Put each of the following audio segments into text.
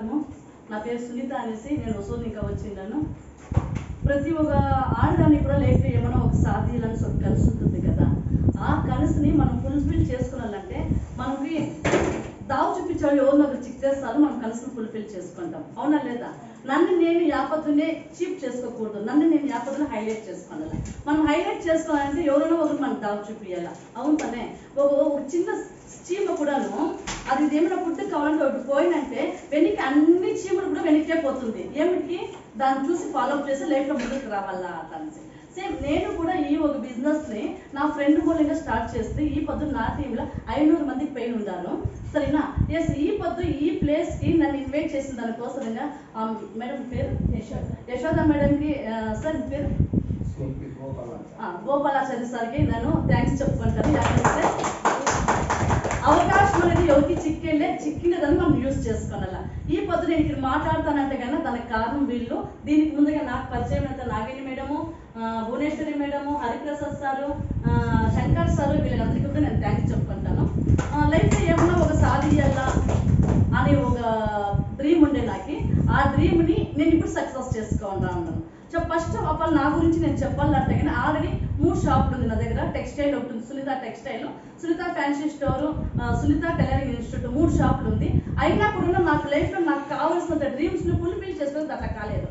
నమస్కారము. నా పేరు సునీత అనేసి నేను వసూలు ఇంకా వచ్చిండాను. ప్రతి ఒక్క ఆడదాన్ని కూడా లైఫ్లో ఏమైనా ఒక సాధించాలని ఒక కనసు ఉంటుంది కదా. ఆ కనసుని మనం ఫుల్ఫిల్ చేసుకోవాలంటే మనకి దావు చూపించాలి ఎవరినో ఒకరు చిక్ చేస్తారు, మనం కనసును ఫుల్ఫిల్ చేసుకుంటాం. అవునా లేదా? నన్ను నేను యాపత్తునే చీప్ చేసుకోకూడదు, నన్ను నేను యాపత్తుని హైలైట్ చేసుకోవాలి. మనం హైలైట్ చేసుకోవాలంటే ఎవరైనా ఒకరు మనకు దావు చూపించాలి. అవును తనే ఒక చిన్న చీమ కూడాను అది ఏమైనా పుట్టి కావాలంటే ఒకటి పోయినంటే వెనక్కి అన్ని చీమలు కూడా వెనక్కే పోతుంది. ఏమిటి? దాన్ని చూసి ఫాలోఅప్ చేసి లైఫ్లో ముందుకు రావాలా అట్లా. సేమ్ నేను కూడా ఈ ఒక బిజినెస్ని నా ఫ్రెండ్ మూలంగా స్టార్ట్ చేస్తే ఈ పొద్దు నా టీంలో 500 మందికి పైన ఉన్నాను. సరేనా? ఎస్, ఈ పొద్దు ఈ ప్లేస్కి నన్ను ఇన్వైట్ చేసిన దానికోసంగా మేడం పేరు యశోద మేడంకి, సార్ పేరు గోపాలాచారి సార్కి నేను థ్యాంక్స్ చెప్పుకుంటాను. యాకంటే అవకాశం అనేది ఎవరికి చిక్కినదని మనం యూజ్ చేసుకోవాల. ఈ పొద్దు నేను ఇక్కడ మాట్లాడతానంటే కన్నా దానికి కారణం వీళ్ళు. దీనికి ముందుగా నాకు పరిచయం అయితే Nagini madam, Bhuvaneshwari madam, Hariprasad sir, Shankar sir, వీళ్ళందరికీ కూడా నేను థ్యాంక్స్ చెప్పుకుంటాను. లైఫ్లో ఏమన్నా ఒక సాధించాలా అనే ఒక డ్రీమ్ ఉండే నాకు. ఆ డ్రీమ్ని నేను ఇప్పుడు సక్సెస్ చేసుకోవాలన్నాను. సో ఫస్ట్ ఆఫ్ ఆల్ నా గురించి నేను చెప్పాలంటే కానీ ఆల్రెడీ 3 షాపులు ఉంది నా దగ్గర. టెక్స్టైల్ ఉంటుంది, Sunitha textile, Sunitha fancy store, Sunitha tailoring institute, 3 షాపులు ఉంది. అయినా కూడా నాకు లైఫ్లో నాకు కావాల్సినంత డ్రీమ్స్ని ఫుల్ఫిల్ చేసుకుని అట్లా కాలేదు.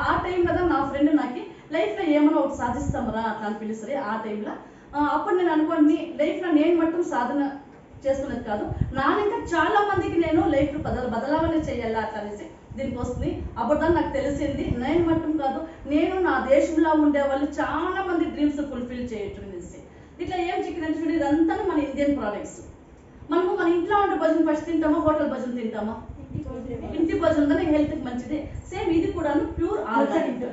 ఆ టైం కదా నా ఫ్రెండ్ నాకు లైఫ్లో ఏమైనా ఒకటి సాధిస్తామరా అట్లా అని పిలుస్తుంది. ఆ టైంలో అప్పుడు నేను అనుకోండి లైఫ్లో నేను మట్టుం సాధన చేసుకునేది కాదు, ఇంకా చాలా మందికి నేను లైఫ్లో బదలావనే చేయాలా అట్లా అనేసి దీనికి వస్తుంది. అప్పుడు నాకు తెలిసింది నేను మట్టం కాదు, నేను నా దేశంలో ఉండే వాళ్ళు చాలా మంది డ్రీమ్స్ ఫుల్ఫిల్ చేయొచ్చు అనేసి. ఇట్లా ఏం చికెన్ చూడండి, ఇదంతా మన ఇండియన్ ప్రోడక్ట్స్. మనము మన ఇంట్లో ఉండే భోజనం ఫస్ట్ తింటామా, హోటల్ భోజనం తింటామా? ఇంటి భోజనం కదా హెల్త్కి మంచిది. సేమ్ ఇది కూడా ప్యూర్ ఆర్గానిక్.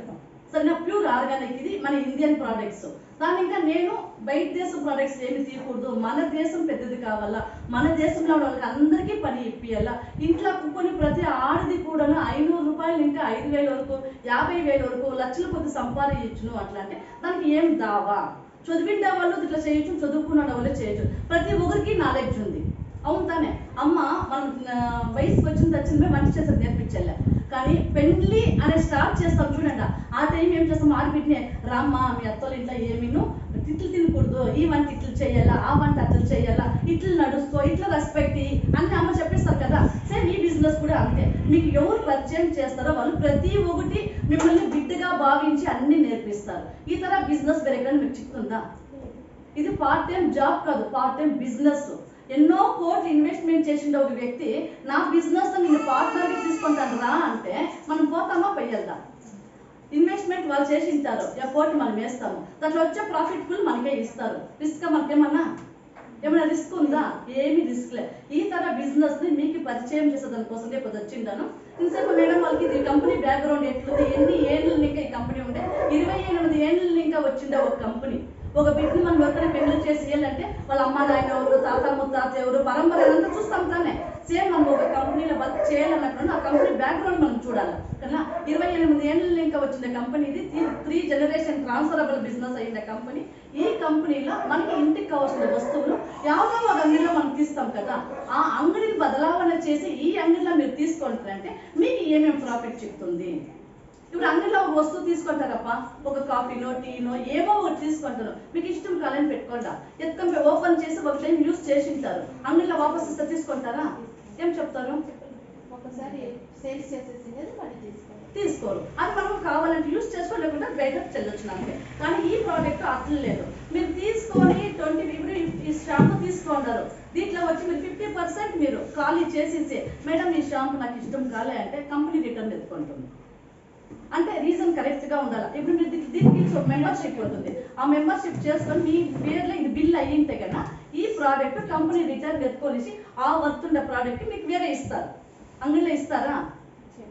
సరేనా? ప్యూర్ ఆర్గానిక్, ఇది మన ఇండియన్ ప్రోడక్ట్స్. దాని ఇంకా నేను బయట దేశం ప్రోడక్ట్స్ ఏమి తీయకూడదు, మన దేశం పెద్దది కావాలా, మన దేశంలో వాళ్ళకి అందరికీ పని ఇప్పియాలా. ఇంట్లో కుక్కుని ప్రతి ఆడది కూడా 500 రూపాయలు ఇంకా 5,000 వరకు, 50,000 వరకు, లక్షల కొద్ది సంపాదించును. అట్లా అంటే దానికి ఏం దావా? చదివిండే వాళ్ళు ఇట్లా చేయొచ్చు, చదువుకున్న వాళ్ళే చేయొచ్చు. ప్రతి ఒక్కరికి నాలెడ్జ్ ఉంది. అవును తానే? అమ్మ మనం వయసుకు వచ్చింది వంట చేసేది నేర్పించాలి. కానీ పెండ్లి అనే స్టార్ట్ చేస్తాం చూడండి, ఆ టైం ఏం చేస్తాం? ఆడబిడ్డనే రామ్మ మీ అత్తోళ్ళ ఇంట్లో ఏమీను ఇట్లు తినకూడదు, ఈ వంట ఇట్లు చేయాలా, ఆ వంట అట్లు చేయాలా, ఇట్లు నడుస్తూ ఇట్లా రెస్పెక్ట్ అన్ని అమ్మ చెప్పేస్తారు కదా. సేమ్ ఈ బిజినెస్ కూడా అంతే. మీకు ఎవరు పరిచయం చేస్తారో వాళ్ళు ప్రతి ఒక్కటి మిమ్మల్ని బిడ్డగా భావించి అన్ని నేర్పిస్తారు. ఈ తర బిజినెస్ వేరే మీకు చిక్కుందా? ఇది పార్ట్ టైం జాబ్ కాదు, పార్ట్ టైం బిజినెస్. ఎన్నో కోట్లు ఇన్వెస్ట్మెంట్ చేసిండే ఒక వ్యక్తి నా బిజినెస్ నేను పార్ట్నర్కి తీసుకుంటాను రా అంటే మనం పోతామా పోయేద్దాం? ఇన్వెస్ట్మెంట్ వాళ్ళు చేసి ఉంటారు, కోట్లు మనం వేస్తాము, దాంట్లో వచ్చే ప్రాఫిట్ ఫుల్ మనకే ఇస్తారు. రిస్క్ మనకేమన్నా ఏమైనా రిస్క్ ఉందా? ఏమి రిస్క్ లే. ఈ తర బిజినెస్ని మీకు పరిచయం చేసే దానికోసం ఇప్పుడు వచ్చింటాను. ఇంతసేపు మేడం వాళ్ళకి ఇది కంపెనీ బ్యాక్గ్రౌండ్ ఎట్లుంది, ఎన్ని ఏళ్ళు ఇంకా ఈ కంపెనీ ఉంటే 28 ఏళ్ళు ఇంకా వచ్చిండే ఒక కంపెనీ. ఒక బిడ్డని మనం ఎవరికైనా పెళ్లి చేసి వెళ్ళాలంటే వాళ్ళ అమ్మ నాయన ఎవరు, తాత ముత్తాత ఎవరు, పరంపర అంతా చూస్తాం తానే. సేమ్ మనం ఒక కంపెనీలో వర్క్ చేయాలన్నప్పుడు ఆ కంపెనీ బ్యాక్గ్రౌండ్ మనం చూడాలి కదా. 28 ఏళ్ళు ఇంకా వచ్చిన కంపెనీ ఇది. 3 జనరేషన్ ట్రాన్స్ఫరబుల్ బిజినెస్ అయిన కంపెనీ. ఈ కంపెనీలో మనకి ఇంటికి కావాల్సిన వస్తువులు ಯಾವುದೋ ఒక అంగడిలో మనం తీస్తాం కదా, ఆ అంగడిని బదలావన చేసి ఈ అంగడిలో మీరు తీసుకుంటారంటే మీకు ఏమేమి ప్రాఫిట్ చెప్తుంది? ఇప్పుడు అంగడిలో ఒక వస్తువు తీసుకుంటారప్ప, ఒక కాఫీనో టీనో ఏమో ఒకటి తీసుకుంటారు, మీకు ఇష్టం కాలని పెట్టుకుంటా ఎత్తుకొని ఓపెన్ చేసి ఒక టైం యూస్ చేసి ఉంటారు, అంగడిలో వాపస్ ఇస్తే తీసుకుంటారా? ఏం చెప్తారు? ఒకసారి సేల్స్ చేసేసి తీసుకోరు. అది మనం కావాలంటే యూస్ చేసుకోలేకుండా బయటకు చెల్లొచ్చు అంతే. కానీ ఈ ప్రోడక్ట్ అట్లా లేదు. మీరు తీసుకొని 20 ఇప్పుడు ఈ షాంపూ తీసుకుంటారు, దీంట్లో వచ్చి మీరు 50% మీరు ఖాళీ చేసేసి మేడం ఈ షాంపూ నాకు ఇష్టం కాలే అంటే కంపెనీ రిటర్న్ ఎత్తుకుంటుంది. అంటే రీజన్ కరెక్ట్గా ఉండాలి. ఇప్పుడు మీరు దీనికి మెంబర్షిప్ ఉంటుంది, ఆ మెంబర్షిప్ చేసుకొని మీ పేర్లో ఇది బిల్ అయ్యింటే కన్నా ఈ ప్రోడక్ట్ కంపెనీ రిటర్న్ ఎత్తుకొనేసి ఆ వర్త్ ఉండే ప్రోడక్ట్ మీకు వేరే ఇస్తారు. అంగడిలో ఇస్తారా?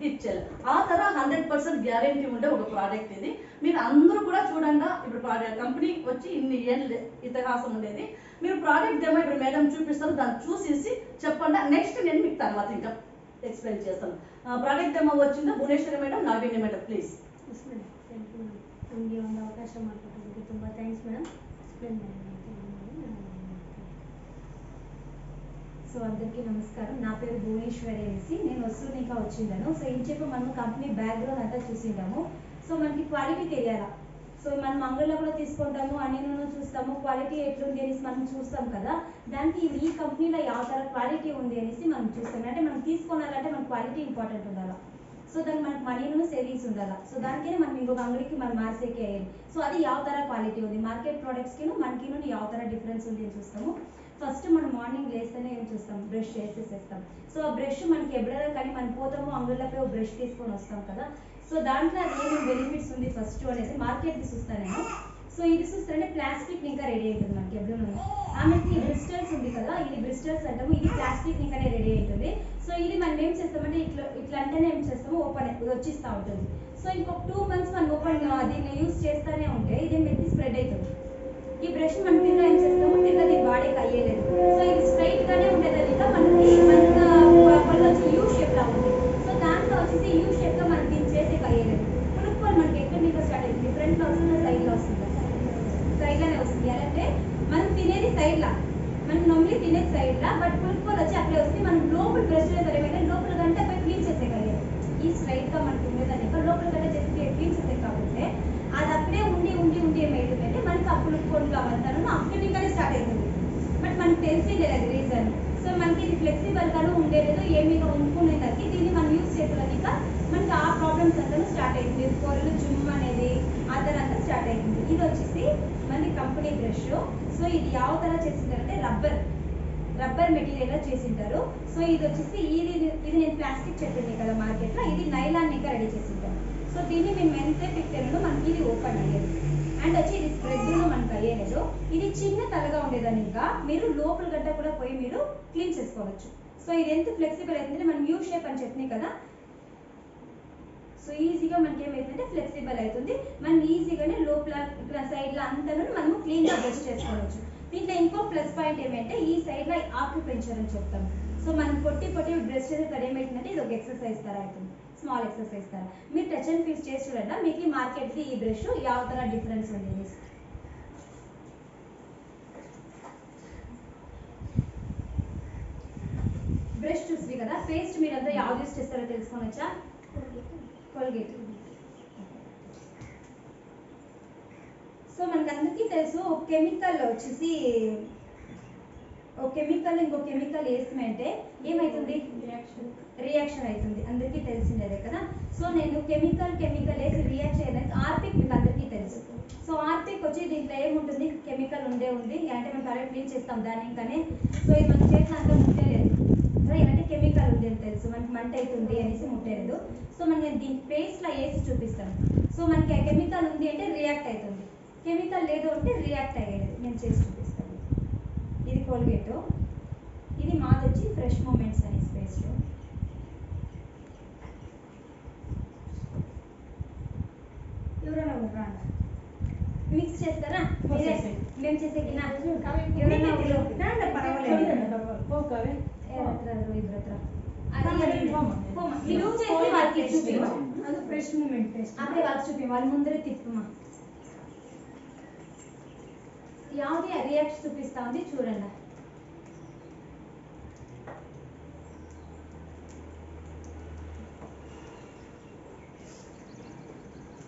ఇచ్చేయాలి. ఆ తర 100% గ్యారెంటీ ఉండే ఒక ప్రోడక్ట్ ఇది. మీరు అందరూ కూడా చూడండి. ఇప్పుడు కంపెనీ వచ్చి ఇన్ని ఏళ్ళు ఇతిహాసం ఉండేది. మీరు ప్రోడక్ట్ ఏమో ఇప్పుడు మేడం చూపిస్తారు, దాన్ని చూసేసి చెప్పండి. నెక్స్ట్ నేను మీకు తర్వాత ఇంకా ఎక్స్ప్లెయిన్ చేస్తాను. ప్రోడక్ట్ ఏమో వచ్చిందో Bhuvaneswari madam, Nagini madam please. ನಮಗೆ ಒಂದು ಅವಕಾಶ ಮಾಡಿಕೊಟ್ಟದಕ್ಕೆ ತುಂಬ ಥ್ಯಾಂಕ್ಸ್ ಮೇಡಮ್. ಎಕ್ಸ್ಪ್ಲೇನ್ ಮಾಡಿ. సో అందరికీ నమస్కారం. నా పేరు భువనేశ్వరి అనేసి, నేను వస్తువుని ఇంకా వచ్చిందాను. సో ఏం చెప్పి మనం కంపెనీ బ్యాక్గ్రౌండ్ అంతా చూసింటాము. సో మనకి క్వాలిటీ తెలియాలా. సో మనం అంగళ్ళలో కూడా తీసుకుంటాము, అన్నిను చూస్తాము, క్వాలిటీ ఎట్లుంది అనేసి మనం చూస్తాం కదా. దానికి ఈ కంపెనీలో ಯಾವ ತರ క్వాలిటీ ఉంది అనేసి మనం చూస్తాం. అంటే మనం తీసుకోవాలంటే మన క్వాలిటీ ఇంపార్టెంట్ ఉండాలి. సో దానికి మనకు మనీను సేవింగ్స్ ఉండాలి. సో దానికనే మనం ఇంకొక అంగడికి మనం మార్చేకే అయ్యేది. సో అది ಯಾವ ತರ క్వాలిటీ ఉంది, మార్కెట్ ప్రొడక్ట్స్కిను మనకిను ಯಾವ ತರ డిఫరెన్స్ ఉంది అని చూస్తాము. ఫస్ట్ మనం మార్నింగ్ లేస్తేనే ఏం చూస్తాం, బ్రష్ చేసేసేస్తాం. సో ఆ బ్రష్ మనకి ఎప్పుడైనా కానీ మనం పోతాము అంగళ్ళపై ఒక బ్రష్ తీసుకొని వస్తాం కదా. సో దాంట్లో అది ఏమేమి బెనిఫిట్స్ ఉంది ఫస్ట్ అనేది మార్కెట్కి చూస్తాను నేను. సో ఇది చూస్తే ప్లాస్టిక్ ఇంకా రెడీ అవుతుంది మనకి ఎప్పుడైనా. ఆమెకి బ్రిస్టల్స్ ఉంది కదా, ఇది బ్రిస్టల్స్ అంటాము, ఇది ప్లాస్టిక్ ఇంకానే రెడీ అవుతుంది. సో ఇది మనం ఏం చేస్తామంటే ఇట్లా అంటేనే ఏం చేస్తాము, ఓపెన్ వచ్చిస్తూ ఉంటుంది. సో ఇంకొక 2 months మనం ఓపెన్ దీన్ని యూజ్ చేస్తూనే ఉంటే ఇది మెత్తి స్ప్రెడ్ అవుతుంది. ఈ బ్రష్ మనం తిన్నా ఏం చేస్తాము, తిన్నా దీన్ని వాడేకి అయ్యేలేదు. సో ఇది స్ట్రైట్ గానే ఉండేది, మనకి పళ్ళు వచ్చి యూ షేప్ లా ఉంది. సో దాంట్లో వచ్చేసి యూ షేప్ గా మనం దీన్ని చేసేకి అయ్యేలేదు. పులుపులు మనకి ఎక్కడ నుంచి స్టార్ట్ అవుతుంది, ఫ్రంట్ లో వస్తుందా సైడ్ లో వస్తుందా, సైడ్ లోనే వస్తుంది. ఎలా అంటే మనం తినేది సైడ్ లా, మనం నమ్మి తినేది సైడ్ లా, బట్ పులుపులు వచ్చి అక్కడే వస్తుంది. మనం లోపల బ్రష్ చేసేది లోపల గంట పోయి క్లీన్ చేసేయగలిగేది. ఈ స్ట్రైట్ గా మనకి ఉండేదాన్ని లోపల గంట చేసి క్లీన్ చేసే కాబట్టి అది అక్కడే ఉండి ఉండి ఉండి ఏమైతుందంటే మనకి ఆ పులుపులు అవంతాను అక్కడి ఇంకానే స్టార్ట్ అవుతుంది. బట్ మనకు తెలిసిందే అది రీజన్. సో మనకి ఇది ఫ్లెక్సిబుల్ గాను ఉండేలేదు, ఏమీగా ఉంచుకునేదానికి దీన్ని మనం యూజ్ చేసేదానిక మనకి ఆ ప్రాబ్లమ్స్ అంతా స్టార్ట్ అవుతుంది. కూరలు జుమ్ అనేది ఆ తర్వాత స్టార్ట్ అవుతుంది. ఇది వచ్చేసి మన కంపెనీ బ్రష్. సో ఇది ಯಾವ ತರ చేసింటారంటే రబ్బర్ మెటీరియల్ చేసింటారు. సో ఇది వచ్చేసి ఇది నేను ప్లాస్టిక్ చెప్పింది కదా మార్కెట్ లో, ఇది నైలాన్ ఇంకా రెడీ చేసింటారు. సో దీన్ని మేము ఎంత పెట్టాను మనకి ఇది ఓపెన్ అయ్యేది. అండ్ వచ్చి ఇది స్ప్రెడ్ మనకు అయ్యేలేదు. ఇది చిన్న తలగా ఉండేదాన్ని ఇంకా మీరు లోపల గడ్డ కూడా పోయి మీరు క్లీన్ చేసుకోవచ్చు. సో ఇది ఎంత ఫ్లెక్సిబుల్ అవుతుంది, మనం యూ షేప్ అని చెప్పినాయి కదా. సో ఈజీగా మనకి ఏమైతుందంటే ఫ్లెక్సిబుల్ అవుతుంది. మనం ఈజీగానే లోపల ఇక్కడ సైడ్ లో అంతా మనము క్లీన్ గా బ్రష్ చేసుకోవచ్చు. దీంట్లో ఇంకో ప్లస్ పాయింట్ ఏమంటే ఈ సైడ్ లో ఆక్యుపెంచర్ అని చెప్తాం. సో మనం కొట్టి బ్రష్ చేసేది ఏమైతుందంటే ఇది ఒక ఎక్సర్సైజ్ తర అవుతుంది, స్మాల్ ఎక్సర్సైజ్ తర. మీరు టచ్ అండ్ ఫీల్ చేసి చూడండి మీకు ఈ మార్కెట్కి ఈ బ్రష్ ಯಾವ ತರ డిఫరెన్స్ ఉంది. బ్రష్ చూసి కదా, పేస్ట్ మీరంతా యావ్ యూస్ చేస్తారో తెలుసుకోవచ్చా. కోల్గేట్. సో మనకందరికీ తెలుసు ఒక కెమికల్ వచ్చేసి ఒక కెమికల్ ఇంకో కెమికల్ వేసుకుంటే ఏమవుతుంది, రియాక్షన్ అవుతుంది. అందరికీ తెలిసిందేదే కదా. సో నేను కెమికల్ వేసి రియాక్షన్ అయ్యేదానికి ఆర్పిక్ మీకు అందరికీ తెలుసు. సో ఆర్పిక్ వచ్చి దీంట్లో ఏముంటుంది, కెమికల్ ఉంది అంటే మనం కరెక్ట్ క్లీన్ చేస్తాం దాని ఇంకానే. సో ఇది మన చేతిలో అంతా ముట్టేలేదు, అంటే కెమికల్ ఉంది అని తెలుసు, మనకి మంట అవుతుంది అనేసి ముట్టేలేదు. సో నేను దీని పేస్ట్లో వేసి చూపిస్తాను. సో మనకి కెమికల్ ఉంది అంటే రియాక్ట్ అవుతుంది, కెమికల్ లేదు అంటే రియాక్ట్ అయ్యేది. నేను చేసి చూపిస్తాను. ఇది కోల్గేట్, ఇది మాది వచ్చి ఫ్రెష్ మూమెంట్స్ అనే పేస్ట్. ఎవరైనా ఒకరా మిక్స్ చేస్తారా, మేము చేసే ఫ్రెష్ మూమెంట్ అప్పుడే వాళ్ళకి చూపి వాళ్ళ ముందరే తిప్పమా. యావది రియాక్షన్ చూపిస్తా ఉంది చూడండి.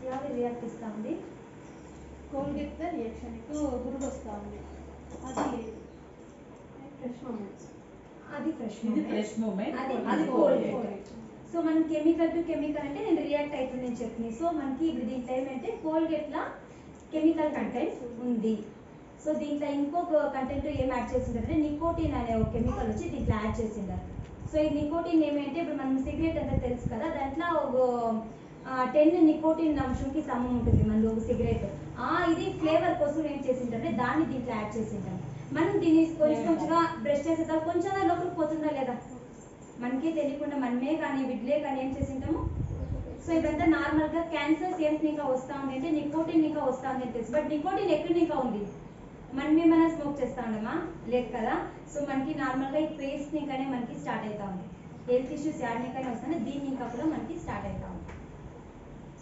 యావది రియాక్ట్ ఇస్తా ఉంది, కోల్గేట్ రియాక్షన్ గురుడు వస్తా ఉంది. అది ఫ్రెష్ మూమెంట్స్, అది ఫ్రెష్ మూమెంట్, అది కోల్గేట్. సో మనం కెమికల్ టు కెమికల్ అంటే నేను రియాక్ట్ అవుతుంది అని చెప్పింది. సో మనకి ఇప్పుడు దీంట్లో ఏమంటే కోల్గేట్ లా కెమికల్ కంటెంట్ ఉంది. సో దీంట్లో ఇంకొక కంటెంట్ ఏం యాడ్ చేసిందంటే నికోటిన్ అనే ఒక కెమికల్ వచ్చి దీంట్లో యాడ్ చేసిండారు. సో ఈ నికోటిన్ ఏమంటే ఇప్పుడు మనం సిగరెట్ అంతా తెలుసు కదా, దాంట్లో ఒక 10 నికోటిన్ అంశంకి సమం ఉంటుంది మనది ఒక సిగరెట్. ఇది ఫ్లేవర్ కోసం ఏం చేసిందంటే దాన్ని దీంట్లో యాడ్ చేసింటాం. మనం దీన్ని కొంచెంగా బ్రష్ చేసేదా కొంచెం లోపలికి పోతుందా లేదా మనకే తెలియకుండా మనమే కానీ విడ్లే కానీ ఏం చేసింటాము. సో ఇదంతా నార్మల్గా క్యాన్సర్స్ ఏం ఇంకా వస్తూ ఉంది అంటే నికోటిన్ ఇంకా వస్తూ ఉంది అని తెలుసు. బట్ నికోటిన్ ఎక్కడ ఇంకా ఉంది, మనమేమైనా స్మోక్ చేస్తా ఉండమా, లేదు కదా. సో మనకి నార్మల్గా ఈ పేస్ట్ ఇంకానే మనకి స్టార్ట్ అవుతా ఉంది. హెల్త్ ఇష్యూస్ యాడ్నికైనా వస్తానే దీన్ని ఇంకా కూడా మనకి స్టార్ట్ అవుతా ఉంది.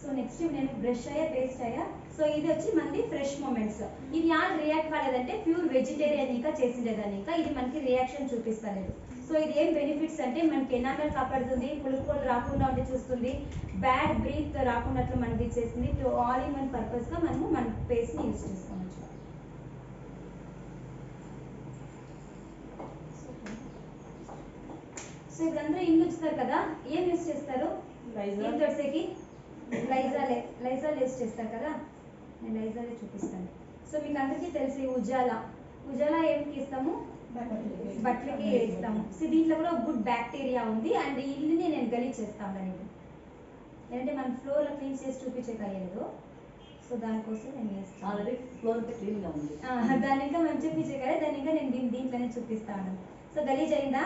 సో నెక్స్ట్ నేను బ్రష్ అయ్యా పేస్ట్ అయ్యా. సో ఇది వచ్చి మనది ఫ్రెష్ మూమెంట్స్. ఇది యాడ్ రియాక్ట్ కాలేదంటే ప్యూర్ వెజిటేరియన్ ఇంకా చేసిండేదాన్ని, ఇంకా ఇది మనకి రియాక్షన్ చూపిస్తలేదు. సో ఇది ఏం బెనిఫిట్స్ అంటే మనకి ఎనామెల్ కాపాడుతుంది, పులుపు రాకుండా ఉండి చూస్తుంది, బ్యాడ్ బ్రీత్ రాకున్నట్లు మనకి చేస్తుంది. ఆల్ ఇన్ వన్ పర్పస్గా మనము మన పేస్ట్ని యూజ్ చేసుకోవచ్చు. సో ఇప్పుడందరూ ఇల్లు వచ్చారు కదా, ఏం యూజ్ చేస్తారు? ఇల్లు తుడిసేకి లైజాల్ యూజ్ చేస్తారు కదా, నేను లైజాలే చూపిస్తాను. సో మీకు అందరికీ తెలిసి ఉజాలా ఏమికి ఇస్తాము? బట్టలకి ఇస్తాము. సో దీంట్లో కూడా గుడ్ బ్యాక్టీరియా ఉంది అండ్ ఇల్లుని నేను గలీజ్ చేస్తాను దానికి, ఎందుకంటే మన ఫ్లోర్లో క్లీన్ చేసి చూపించగలేదు. సో దానికోసం నేను వేస్తాను. ఆల్రెడీ ఫ్లోర్ క్లీన్గా ఉంది, దాన్ని ఇంకా మేము చూపించగలే, దాన్ని ఇంకా నేను దీంట్లోనే చూపిస్తాను. సో గలీజ్ అయిందా?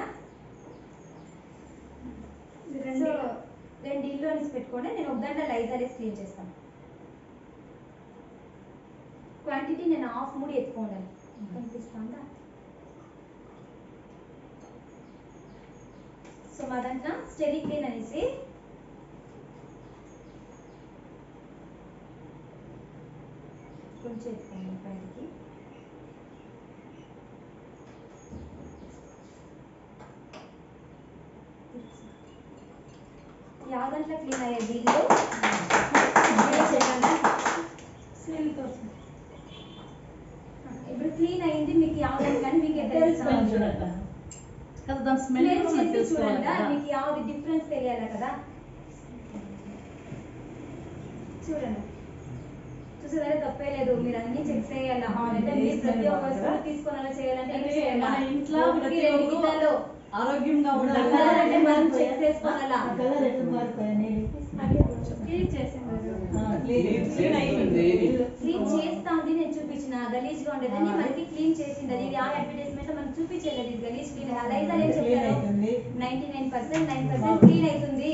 సో రెండు ఇల్లు అనేసి పెట్టుకోండి, నేను ఒక దాంట్లో లైజాల్ వేసి క్లీన్ చేస్తాను. క్వాంటిటీ నేను 1/2 మూడి ఎత్తుకోండి, కనిపిస్తుందా? సో మా దాంట్లో స్టెరీ క్లీన్ అనేసి కొంచెం ఎత్తుకోండి పైకి. ಯಾವ దాంట్లో క్లీన్ అయ్యేది ఇల్లు? ఇప్పుడు క్లీన్ అయింది మీకు యావది కానీ మీకు కదా దాని స్మెల్ చూడండి, మీకు యావది డిఫరెన్స్ తెలియాలి కదా. చూడండి, చూసేదాన్ని తప్పే లేదు, మీరు అన్ని చెక్ చేయాలి. అంటే మీరు ప్రతి ఒక్క వస్తువు తీసుకొని అలా చేయాలంటే మన ఇంట్లో ప్రతి రెండు ఒక్కరు గిన్నెలు ఆరోగ్యంగా ఉండాలి అంటే మనం చెక్ చేసుకోవాలా. క్లీన్ చేస్తా ఉంది, నేను చూపించిన గలీజ్ గా ఉండేదని మనకి క్లీన్ చేసింది. ఇది ఆ అడ్వర్టైజ్మెంట్ లో మనం చూపించలేదు, ఇది గలీజ్ క్లీన్. లైజాల్ ఏం చెప్తారు? 99% క్లీన్ అవుతుంది,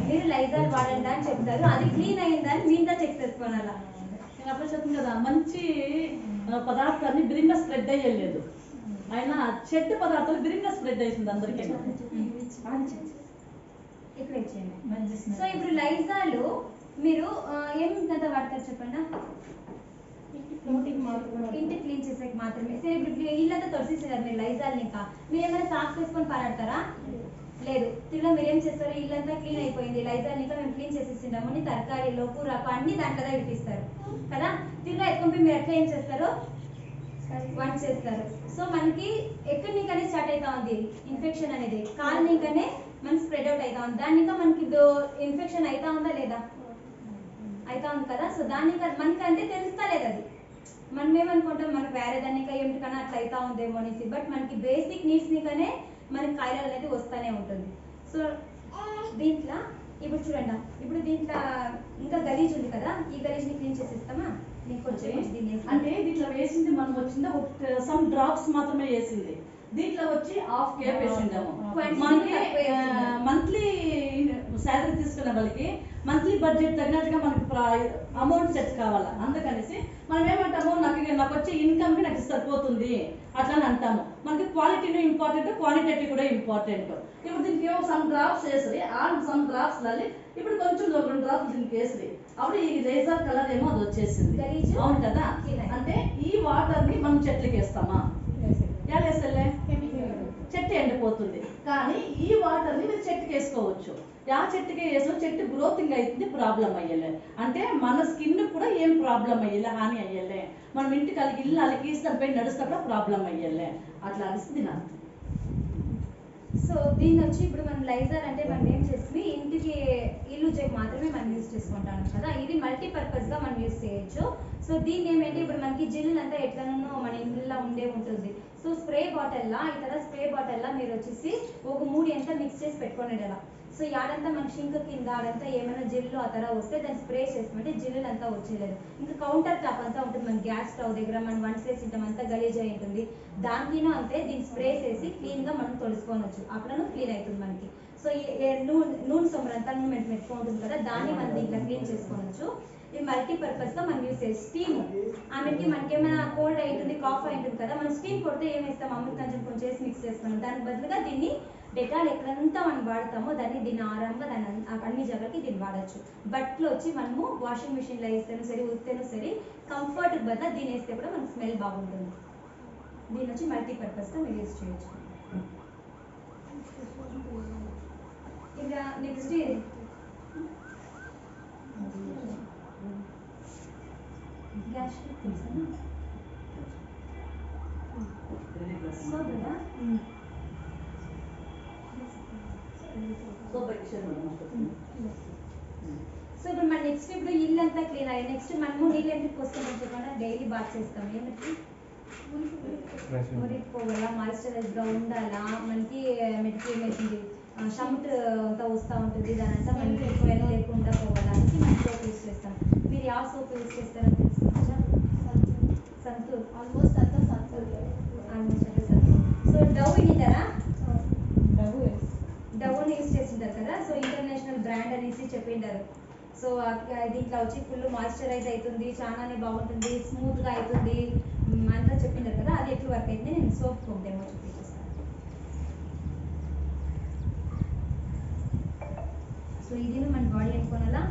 మీరు లైజాల్ వాడండి అని చెప్తారు. అది క్లీన్ అయిందని మీంతా చెక్ చేసుకోవాలా. నేను అప్పుడు చెప్తాను కదా, మంచి పదార్థాన్ని బిరింగా స్ప్రెడ్ అయ్యలేదు, అయినా చెడ్డ పదార్థాలు బిరింగా స్ప్రెడ్ అవుతుంది అందరికీ. ఇక్కడ ఇచ్చేయండి. సో ఇప్పుడు లైజాల్ మీరు ఏమిటంతా వాడతారు చెప్పండి? ఇంటి క్లీన్ చేసేకి మాత్రమే. సరే ఇప్పుడు ఇల్లంతా తొడిసేసారు మీరు లైజాల్, ఇంకా మీరు ఏమైనా సాక్స్ వేసుకొని పారాడతారా? లేదు. తిరిగి మీరు ఏం చేస్తారు? ఇల్లంతా క్లీన్ అయిపోయింది, లైజాల్ ఇంకా మేము క్లీన్ చేసేసిండాము అని తరకారీలో కూరకు అన్ని దాంట్లో విడిపిస్తారు కదా. తిరిగి ఎత్తుకొని మీరు ఎట్లా ఏం చేస్తారు? వంట చేస్తారు. సో మనకి ఎక్కడి నీకనే స్టార్ట్ అవుతా ఉంది ఇన్ఫెక్షన్ అనేది, కాలు నీకనే మనకి స్ప్రెడ్ అవుట్ అవుతా ఉంది. దాని ఇంకా మనకి ఇన్ఫెక్షన్ అవుతా ఉందా లేదా? అవుతా ఉంది కదా. సో దాన్ని మనకి అంటే తెలుస్తా లేదు, అది మనం ఏమనుకుంటాం మనకు వేరే దాన్ని ఏమిటికన్నా అట్లా అవుతా ఉందేమో అనేసి. బట్ మనకి బేసిక్ నీడ్స్ నీకనే మనకి కాయిలాలు అనేది వస్తూనే ఉంటుంది. సో దీంట్లో ఇప్పుడు చూడండి, ఇప్పుడు దీంట్లో ఇంకా గలీజ్ ఉంది కదా, ఈ గలీజ్ని క్లీన్ చేసేస్తామా? నీకు కొంచెం అంటే దీంట్లో వేసింది మనం వచ్చింది సమ్ డ్రాప్స్ మాత్రమే వేసింది, దీంట్లో వచ్చి 1/2 కేప్ వేసిండాము. మనకి మంత్లీ శాలరీ తీసుకునే వాళ్ళకి మంత్లీ బడ్జెట్ తగినట్టుగా మనకి అమౌంట్ సెట్ కావాలా, అందుకనేసి మనం ఏమంటాము, నాకు వచ్చే ఇన్కమ్ కి నాకు సరిపోతుంది అట్లా అని అంటాము. మనకి క్వాలిటీను ఇంపార్టెంట్, క్వాంటిటీ కూడా ఇంపార్టెంట్. ఇప్పుడు దీనికి సమ్ డ్రాప్స్ వేసి సమ్ డ్రాప్స్ లలో ఇప్పుడు కొంచెం 2 డ్రాప్స్ దీనికి వేసి అప్పుడు ఈ లేజర్ కలర్ ఏమో అది వచ్చేసింది. అవును కదా. అంటే ఈ వాటర్ ని మనం చెట్లకి వేస్తామా? వేస్తలే, చెట్టు ఎండిపోతుంది. కానీ ఈ వాటర్ ని మీరు చెట్టుకి వేసుకోవచ్చు. ఆ చెట్టుకి వేసిన చెట్టు గ్రోతింగ్ అవుతుంది, ప్రాబ్లం అయ్యలే. అంటే మన స్కిన్ కూడా ఏం ప్రాబ్లం అయ్యలే, హాని అయ్యలే. మనం ఇంటికి అలిగి ఇల్లు అలిగేసి దానిపై నడుస్తప్పుడు ప్రాబ్లం అయ్యలే, అట్లా అనిస్తుంది నాకు. సో దీన్ని వచ్చి ఇప్పుడు మనం లైజాల్ అంటే మనం ఏం చేస్తుంది, ఇంటికి ఇల్లు చెక్ మాత్రమే మనం యూజ్ చేసుకుంటాం కదా. ఇది మల్టీపర్పస్ గా మనం యూజ్ చేయొచ్చు. సో దీన్ని ఏమంటే ఇప్పుడు మనకి జిల్ అంతా ఎట్లనో మన ఇంట్లో ఉండే ఉంటుంది. సో స్ప్రే బాటిల్లా ఇతర స్ప్రే బాటిల్లా మీరు వచ్చేసి ఒక 3 ఎంత మిక్స్ చేసి పెట్టుకోండి అలా. సో యాడంతా మన షింక్ కింద ఆడంతా ఏమైనా జిల్లు ఆ తర వస్తే దాన్ని స్ప్రే చేస్తామంటే జిల్లులు అంతా వచ్చేలేదు. ఇంకా కౌంటర్ టాప్ అంతా ఉంటుంది మన గ్యాస్ స్టవ్ దగ్గర, మనం వంట చేసింటాం అంతా గలీజ్ అయి ఉంటుంది, దానికినూ అంతే దీన్ని స్ప్రే చేసి క్లీన్గా మనం తొలుసుకోవచ్చు, అప్పుడను క్లీన్ అవుతుంది మనకి. సో నూనె సొమ్మరంతా నూనె మెట్టుకుంటుంది కదా, దాన్ని మనం దీంట్లో క్లీన్ చేసుకోవచ్చు. ఇది మల్టీపర్పస్గా మనం యూస్ చేసి స్టీమ్ ఆమెకి మనకి ఏమైనా కోల్డ్ అవుతుంది, కాఫ్ అవుతుంది కదా, మనం స్టీమ్ కొడితే ఏం వేస్తాం, అమృతాంజన్ కొంచెం వేసి మిక్స్ చేసుకున్నాం. దానికి బదులుగా దీన్ని డెటాల్ ఎక్కడంతా మనం వాడతామో దీన్ని ఆరంగా అన్ని జగలకి దీన్ని వాడచ్చు. బట్టలు వచ్చి మనము వాషింగ్ మిషన్లో వేస్తేనూ సరే ఉత్తేనూ సరే కంఫర్ట్ బదులు దీన్ని వేస్తే కూడా మనకు స్మెల్ బాగుంటుంది. దీని వచ్చి మల్టీపర్పస్గా మీరు యూజ్ చేయొచ్చు. ఇంకా నెక్స్ట్ గ్యాస్ సో ఇప్పుడు మన నెక్స్ట్ ఇప్పుడు ఇల్లు అంతా క్లీన్ అయ్యి నెక్స్ట్ మనము నీళ్ళు ఎందుకు వస్తామని చెప్పకుండా డైలీ బాత్ చేస్తాం. ఏమిటి మురికి పోవాలా, మాయిశ్చరైజ్గా ఉండాలా, మనకి మెడికి ఏమవుతుంది షమ్ట్ అంతా వస్తూ ఉంటుంది, దాని అంతా మనకి స్మెల్ లేకుండా పోవడానికి మనం సోప్ యూజ్ చేస్తాం. మీరు ಯಾವ సోప్ యూజ్ చేస్తారని తెలుసుకోవచ్చా? సంతూర్. ఆల్మోస్ట్ అంతా సంతూర్. సో డవ్ వినిటారా? డవ్ని యూజ్ చేసింటారు కదా. సో ఇంటర్నేషనల్ బ్రాండ్ అనేసి చెప్పింటారు. సో దీంట్లో వచ్చి ఫుల్ మాయిశ్చరైజ్ అవుతుంది, చాలానే బాగుంటుంది, స్మూత్గా అవుతుంది అంతా చెప్పింటారు కదా. అది ఎట్లా వర్క్ అయితే నేను సోప్ డెమో చూపించేస్తాను. సో ఇది మన బాడీ అనుకోనాలా.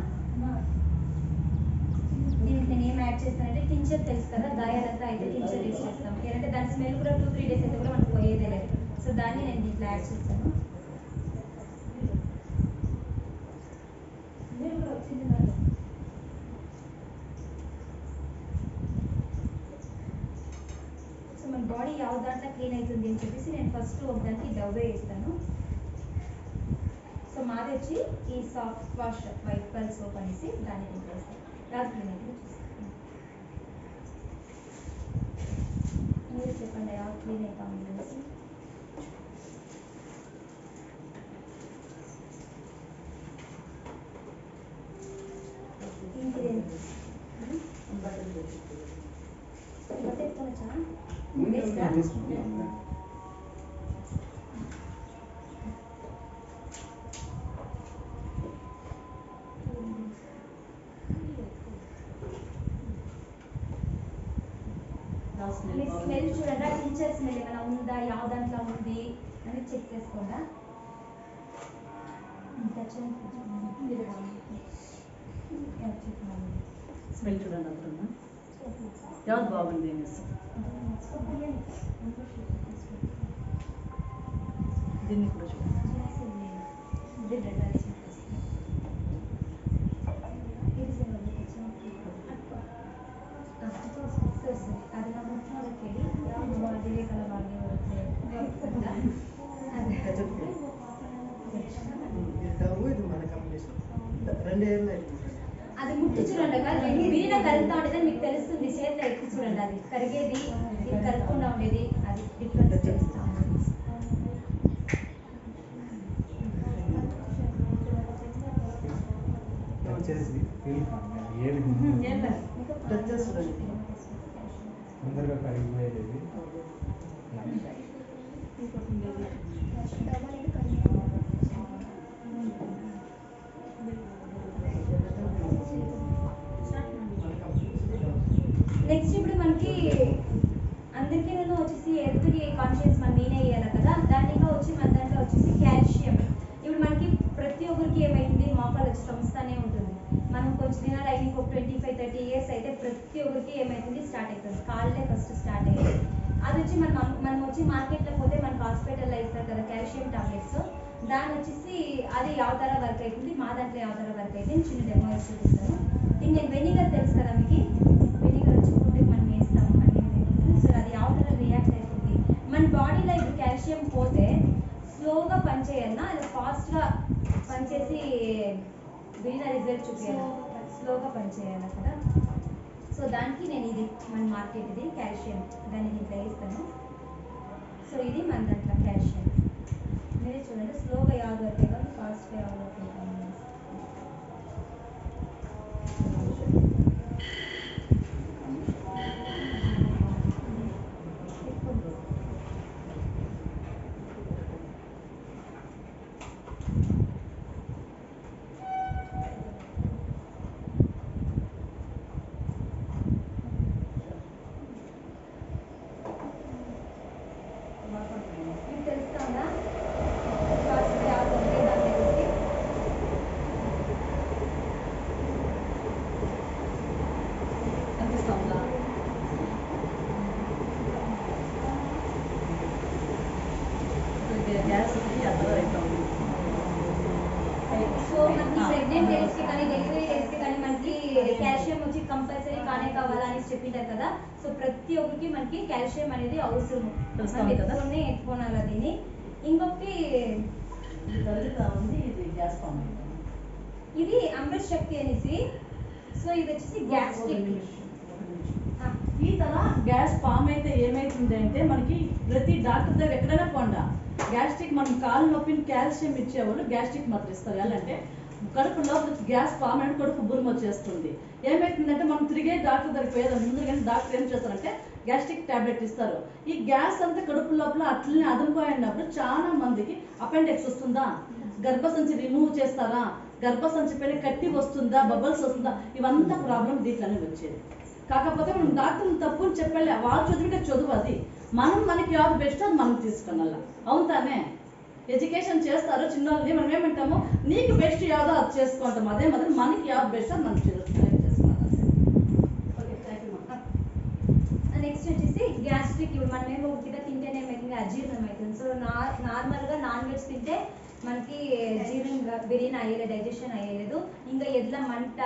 దీనికి నేను ఏం యాడ్ చేస్తానంటే టించర్ తెలుసు కదా, గాయాలంతా అయితే టించర్ యూజ్ చేస్తాం. ఏంటంటే దాని స్మెల్ కూడా 2-3 డేస్ అయితే కూడా మనకు పోయేదే లేదు. సో దాన్ని నేను దీంట్లో యాడ్ చేస్తాను. సో మన బాడీ ಯಾವ దాంట్లో క్లీన్ అవుతుంది అని చెప్పేసి నేను ఫస్ట్ ఒక దానికి డవ్వే వేస్తాను. సో మాది వచ్చి ఈ soft wash white pearl soap అనేసి దాన్ని నేను వేస్తాను. యాడ్ క్లీన్ అవుతుంది చూస్తాను. మీరు చెప్పండి యాడ్ క్లీన్ అవుతాం అనేసి. స్మెల్ చూడండి, టీచర్ స్మెల్ ఏమైనా ఉందా, ಯಾವ దాంట్లో ఉంది అని చెక్ చేసుకోండా. స్మెల్ చూడండి అందరూ ఎవరు బాగుంది దీన్ని కూడా చూడండి. ಅದು ನಮ್ಮ ಮುಖ್ಯವಾದ ಕೇಳಿ ಯಾವುದು ವಿವೇಕಲವಾಗಿ ಬರುತ್ತೆ అది ముట్టి చూడండి అక్క, విరిన కలుగుతా ఉండేది మీకు తెలుస్తుంది. చేతిలో ఎక్కి చూడండి, అది కరిగేది ఇది కలుపుకుండా ఉండేది, అది డిఫరెన్స్ తెలుస్తా తొందరగా కరిగిపోయేది. నెక్స్ట్ ఇప్పుడు మనకి అందరికీ నేను వచ్చేసి హెల్త్కి కాన్షియస్ మనం నేనే వేయాలి కదా. దాంట్లో వచ్చి మన దాంట్లో వచ్చేసి కాల్షియం. ఇప్పుడు మనకి ప్రతి ఒక్కరికి ఏమైంది మోకాలు వచ్చి సంస్థనే ఉంటుంది. మనం కొంచెం దినాలు అయ్యి ఒక 25-30 ఇయర్స్ అయితే ప్రతి ఒక్కరికి ఏమవుతుంది స్టార్ట్ అవుతుంది, కాళ్ళే ఫస్ట్ స్టార్ట్ అయ్యేది. అది వచ్చి మనం వచ్చి మార్కెట్లో పోతే మనకు హాస్పిటల్లో ఇస్తారు కదా కాల్షియం టాబ్లెట్స్. దాని వచ్చేసి అది ಯಾವ ತರ వర్క్ అవుతుంది, మా దాంట్లో ಯಾವ ತರ వర్క్ అయితే చిన్న డెమో చూపిస్తాను. ఇంక నేను వెనిగర్ తెలుసు కదా మీకు, వెనిగర్ వచ్చి ఫుడ్కి మనం వేస్తాము అన్ని. సో అది ಯಾವ ತರ రియాక్ట్ అవుతుంది మన బాడీలో. ఇప్పుడు కాల్షియం పోతే స్లోగా పనిచేయాలన్నా అది ఫాస్ట్గా పనిచేసి వీళ్ళ రిజల్ట్ చూపించాలి, స్లోగా పనిచేయాలి కదా. సో దానికి నేను ఇది మన మార్కెట్ ఇది కాల్షియం, దాన్ని నేను వేస్తాను. సో ఇది మన దాంట్లో కాల్షియం మీరే చూడండి, స్లోగా యాడ్ వర్క్ కాదు ఫాస్ట్గా యాడ్ వర్క్ అవుతాను. మీకు తెలుస్తుందా ప్రెగ్నెంట్ డేస్ కి కానీ డెలివరీ డేస్ కి కానీ మనకి కాల్షియం వచ్చి కంపల్సరీ కావాలా అని చెప్పింటారు కదా. సో ప్రతి ఒక్కరికి మనకి కాల్షియం అనేది అవసరం. మనం ఎత్తుకోనాలి దీన్ని. ఇంకొకటి ఇది గ్యాస్ ఫామ్ ఇది అమృత్ శక్తి అనేసి. సో ఇది వచ్చేసి గ్యాస్ట్రిక్. ఈ తర గ్యాస్ ఫామ్ అయితే ఏమైతుంది అంటే మనకి ప్రతి డాక్టర్ దగ్గర ఎక్కడైనా పోండా గ్యాస్ట్రిక్ మనం కాలు నొప్పిని కాల్షియం ఇచ్చేవాళ్ళు గ్యాస్ట్రిక్ మాత్రం ఇస్తారు. ఎలా అంటే కడుపు లోపల గ్యాస్ ఫామ్ అంటే కడుపు బుర్మ వచ్చేస్తుంది. ఏమైతుందంటే మనం తిరిగే డాక్టర్ దగ్గరికి పోయేదాన్ని ముందు కానీ డాక్టర్ ఏం చేస్తారంటే గ్యాస్ట్రిక్ టాబ్లెట్ ఇస్తారు. ఈ గ్యాస్ అంతా కడుపు లోపల అట్లనే అదుముకోయినప్పుడు చాలా మందికి అపెండిక్స్ వస్తుందా, గర్భసంచి రిమూవ్ చేస్తారా, గర్భసంచి పైన కట్టి వస్తుందా, బబల్స్ వస్తుందా, ఇవంతా ప్రాబ్లం దీంట్లోనే వచ్చేది. కాకపోతే మనం డాక్టర్ని తప్పు అని చెప్పలే, వాళ్ళు చదివితే చదువు అది. మనకి యావత్ బెస్ట్ అది మనం తీసుకున్నాం. అవును తానే ఎడ్యుకేషన్ చేస్తారు చిన్నోళ్ళని, మనం ఏమంటాము నీకు బెస్ట్ యావదో అది చేసుకుంటాం. అదే మాదిరి మనకి యావత్ బెస్ట్ అది మనం చేసుకున్నాం. నెక్స్ట్ వచ్చేసి గ్యాస్ట్రిక్. ఇప్పుడు మనం ఏమో ఒకటిగా తింటేనే ఏమైతుంది, అజీర్ణం అవుతుంది. సో నార్మల్గా నాన్ వెజ్ తింటే మనకి జీర్ణం బిర్యానీ అయ్యలేదు, డైజెషన్ అయ్యలేదు. ఇంకా ఎడ్ల మంట,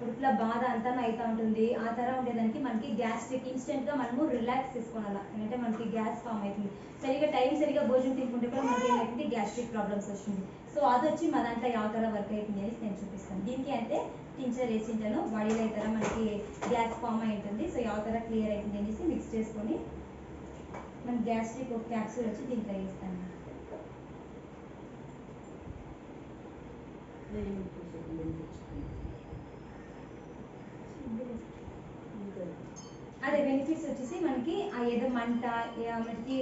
కడుపుల బాధ అంతా అవుతూ ఉంటుంది. ఆ తర్వాత ఉండేదానికి మనకి గ్యాస్ట్రిక్ ఇన్స్టెంట్గా మనము రిలాక్స్ తీసుకోవాలి. అంటే మనకి గ్యాస్ ఫామ్ అవుతుంది. సరిగా భోజనం తినుకుంటే కూడా మనకి ఏమైతుంది, గ్యాస్ట్రిక్ ప్రాబ్లమ్స్ వస్తుంది. సో అది వచ్చి మా దాంట్లో ಯಾವ ಥರ వర్క్ అవుతుంది అనేసి నేను చూపిస్తాను. దీనికి అంటే టించర్ వేసింటాను, బాడీలో ఈ ಥರ మనకి గ్యాస్ ఫామ్ అయి ఉంటుంది. సో ಯಾವ ಥರ క్లియర్ అవుతుంది అనేసి మిక్స్ చేసుకొని మన గ్యాస్ట్రిక్ ఒక క్యాప్సూల్ వచ్చి దీంట్లో వేస్తాను. అదే బెనిఫిట్స్ వచ్చేసి మనకి ఏదో మంట, మనకి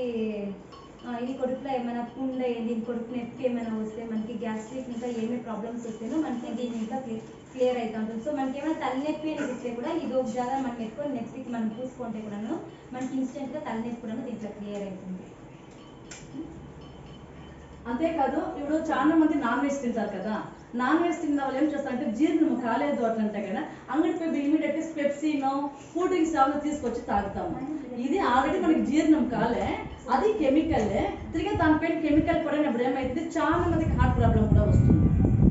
ఇది కడుపులో ఏమైనా పుండ్ అయ్యింది, కడుపు నొప్పి ఏమైనా వస్తే, మనకి గ్యాస్ట్రిక్ ఇంకా ఏమేమి ప్రాబ్లమ్స్ వస్తాయో మనకి దీని ఇంకా క్లియర్ అవుతూ ఉంటుంది. సో మనకి ఏమైనా తలనొప్పి అని ఇస్తే కూడా ఇది ఒక జాగా మనం ఎక్కువ నెప్పికి మనం పూసుకుంటే కూడాను మనకి ఇన్స్టెంట్గా తలనొప్పి కూడా దీంట్లో క్లియర్ అవుతుంది. అంతేకాదు ఇప్పుడు చాలా మంది నాన్ వెజ్ తింటారు కదా. నాన్ వెజ్ తిన్న వాళ్ళు ఏం చేస్తారంటే జీర్ణం కాలేదు అట్లంటే కదా అంగడి పోయి ఇమీడియట్గా పెప్సీనో కూల్ డ్రింక్స్ ఏమైనా తీసుకొచ్చి తాగుతాము. ఇది ఆల్రెడీ మనకి జీర్ణం కాలే, అది కెమికల్లే. తిరిగి దానిపైన కెమికల్ పడినప్పుడు ఏమైతుంది, చాలా మందికి హార్ట్ ప్రాబ్లం కూడా వస్తుంది.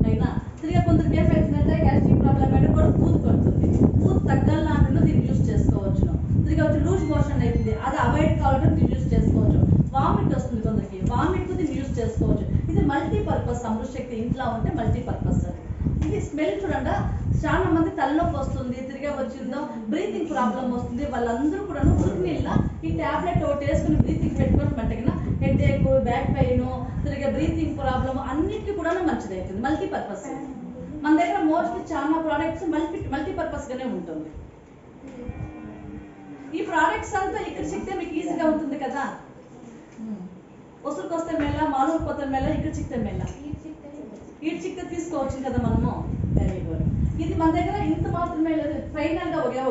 అయినా తిరిగి కొందరికి ఏమైతుందంటే గ్యాస్ట్రిక్ ప్రాబ్లం అయితే కూడా పూత పడుతుంది. పూత తగ్గాలంటే దీన్ని యూజ్ చేసుకోవచ్చు. తిరిగి వచ్చి లూజ్ మోషన్ అవుతుంది, అది అవాయిడ్ కావాలంటే దీన్ని యూజ్ చేసుకోవచ్చు. వామిట్ వస్తుంది కొందరికి, వామిట్ దీన్ని యూజ్ చేసుకోవచ్చు. ఇది మల్టీపర్పస్ అమృత్ శక్తి ఇంట్లో ఉంటే మల్టీపర్పస్. ఇది స్మెల్ చూడండి, చాలా మంది తలనొప్పి వస్తుంది, తిరిగి వచ్చిందో బ్రీతింగ్ ప్రాబ్లం వస్తుంది. వాళ్ళందరూ కూడా ఉరికినిల్ల ఈ ట్యాబ్లెట్ ఒకటి వేసుకుని బ్రీతింగ్ పెట్టుకొని పట్టగిన హెడ్ ఏక్, బ్యాక్ పెయిన్, తిరిగి బ్రీతింగ్ ప్రాబ్లమ్ అన్నిటికీ కూడా మంచిది అవుతుంది. మల్టీపర్పస్ మన దగ్గర మోస్ట్లీ చాలా ప్రోడక్ట్స్ మల్టీపర్పస్ గానే ఉంటుంది. ఈ ప్రోడక్ట్స్ అంతా ఇక్కడ చెప్తే మీకు ఈజీగా ఉంటుంది కదా. ఉసురుకొస్తే మెల్ల, మాలూరు కొత్త మెల్ల, ఇక్కడ చిక్తే మెల్ల, ఈడ్ చిక్తే తీసుకోవచ్చు కదా మనము. Very good. ఇది మన దగ్గర ఇంత మాత్రమే లేదు, ఫైనల్ గా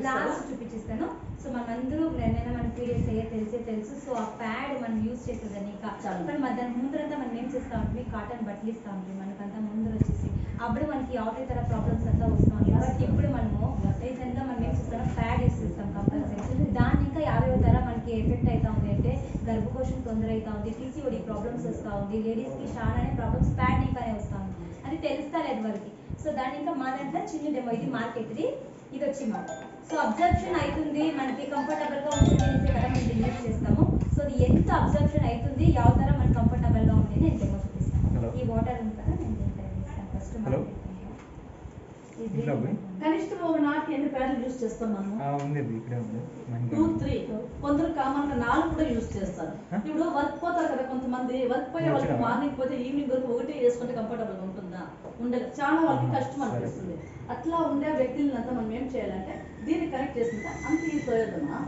లాస్ట్ చూపించేస్తాను. సో మనందరూ ఏమైనా మన పీరియడ్స్ అయ్యే తెలుసు. సో ఆ ప్యాడ్ మనం యూజ్ చేసేదని కానీ దాని ముందరంతా మనం ఏం చేస్తా ఉంటుంది, కాటన్ బట్టలు ఇస్తా ఉంటుంది మనకంతా ముందర వచ్చేసి. అప్పుడు మనకి ఆటో తర ప్రాబ్లమ్స్ అంతా వస్తూ ఉంటాయి. బట్ ఇప్పుడు మనము రీసెంట్గా మనం ఏం చేస్తాం, ప్యాడ్ యూస్ చేస్తాం కంపల్సరీ. దాన్ని ఇంకా 50వ తర మనకి ఎఫెక్ట్ అవుతా ఉంది. అంటే గర్భకోశం తొందర అవుతా ఉంది, PCOD ప్రాబ్లమ్స్ వస్తూ ఉంది, లేడీస్కి చాలానే ప్రాబ్లమ్స్ ప్యాడ్ ఇంకానే వస్తూ ఉంది. అది తెలుస్తా లేదు వాళ్ళకి. సో దాని ఇంకా మా దాంట్లో చిన్న డెమో, ఇది మార్కెట్ది, ఇది వచ్చి మాట. సో అబ్జర్ప్షన్ అవుతుంది, మనకి కంఫర్టబుల్గా ఉంటుంది అనేసి కదా మేము యూజ్ చేస్తాము. సో అది ఎంత అబ్జర్ప్షన్ అవుతుంది, ಯಾವ ಥರ మనకి కంఫర్టబుల్గా ఉంది నేను డెమో చూపిస్తాను. ఈ వాటర్ ఉంది కదా, నేను దీంట్లో వేస్తాను ఫస్ట్. కనిష్ట ఒక నాటి ఎన్ని ప్యాడ్లు యూజ్ చేస్తాం మనము? 2, 3. కొందరు కామన్ గా 4 కూడా యూజ్ చేస్తారు. ఇప్పుడు వర్క్ పోతారు కదా కొంతమంది, వర్క్ పోయే వాళ్ళకి మార్నింగ్ పోతే ఈవినింగ్ వరకు ఒకటే వేసుకుంటే కంఫర్టబుల్ గా ఉంటుందా? ఉండదు, చాలా వాళ్ళకి కష్టం అనిపిస్తుంది. అట్లా ఉండే వ్యక్తులంతా మనం ఏం చేయాలంటే దీన్ని కనెక్ట్ చేసుకుంటే అంత ఈజీ పోయేదమ్మా.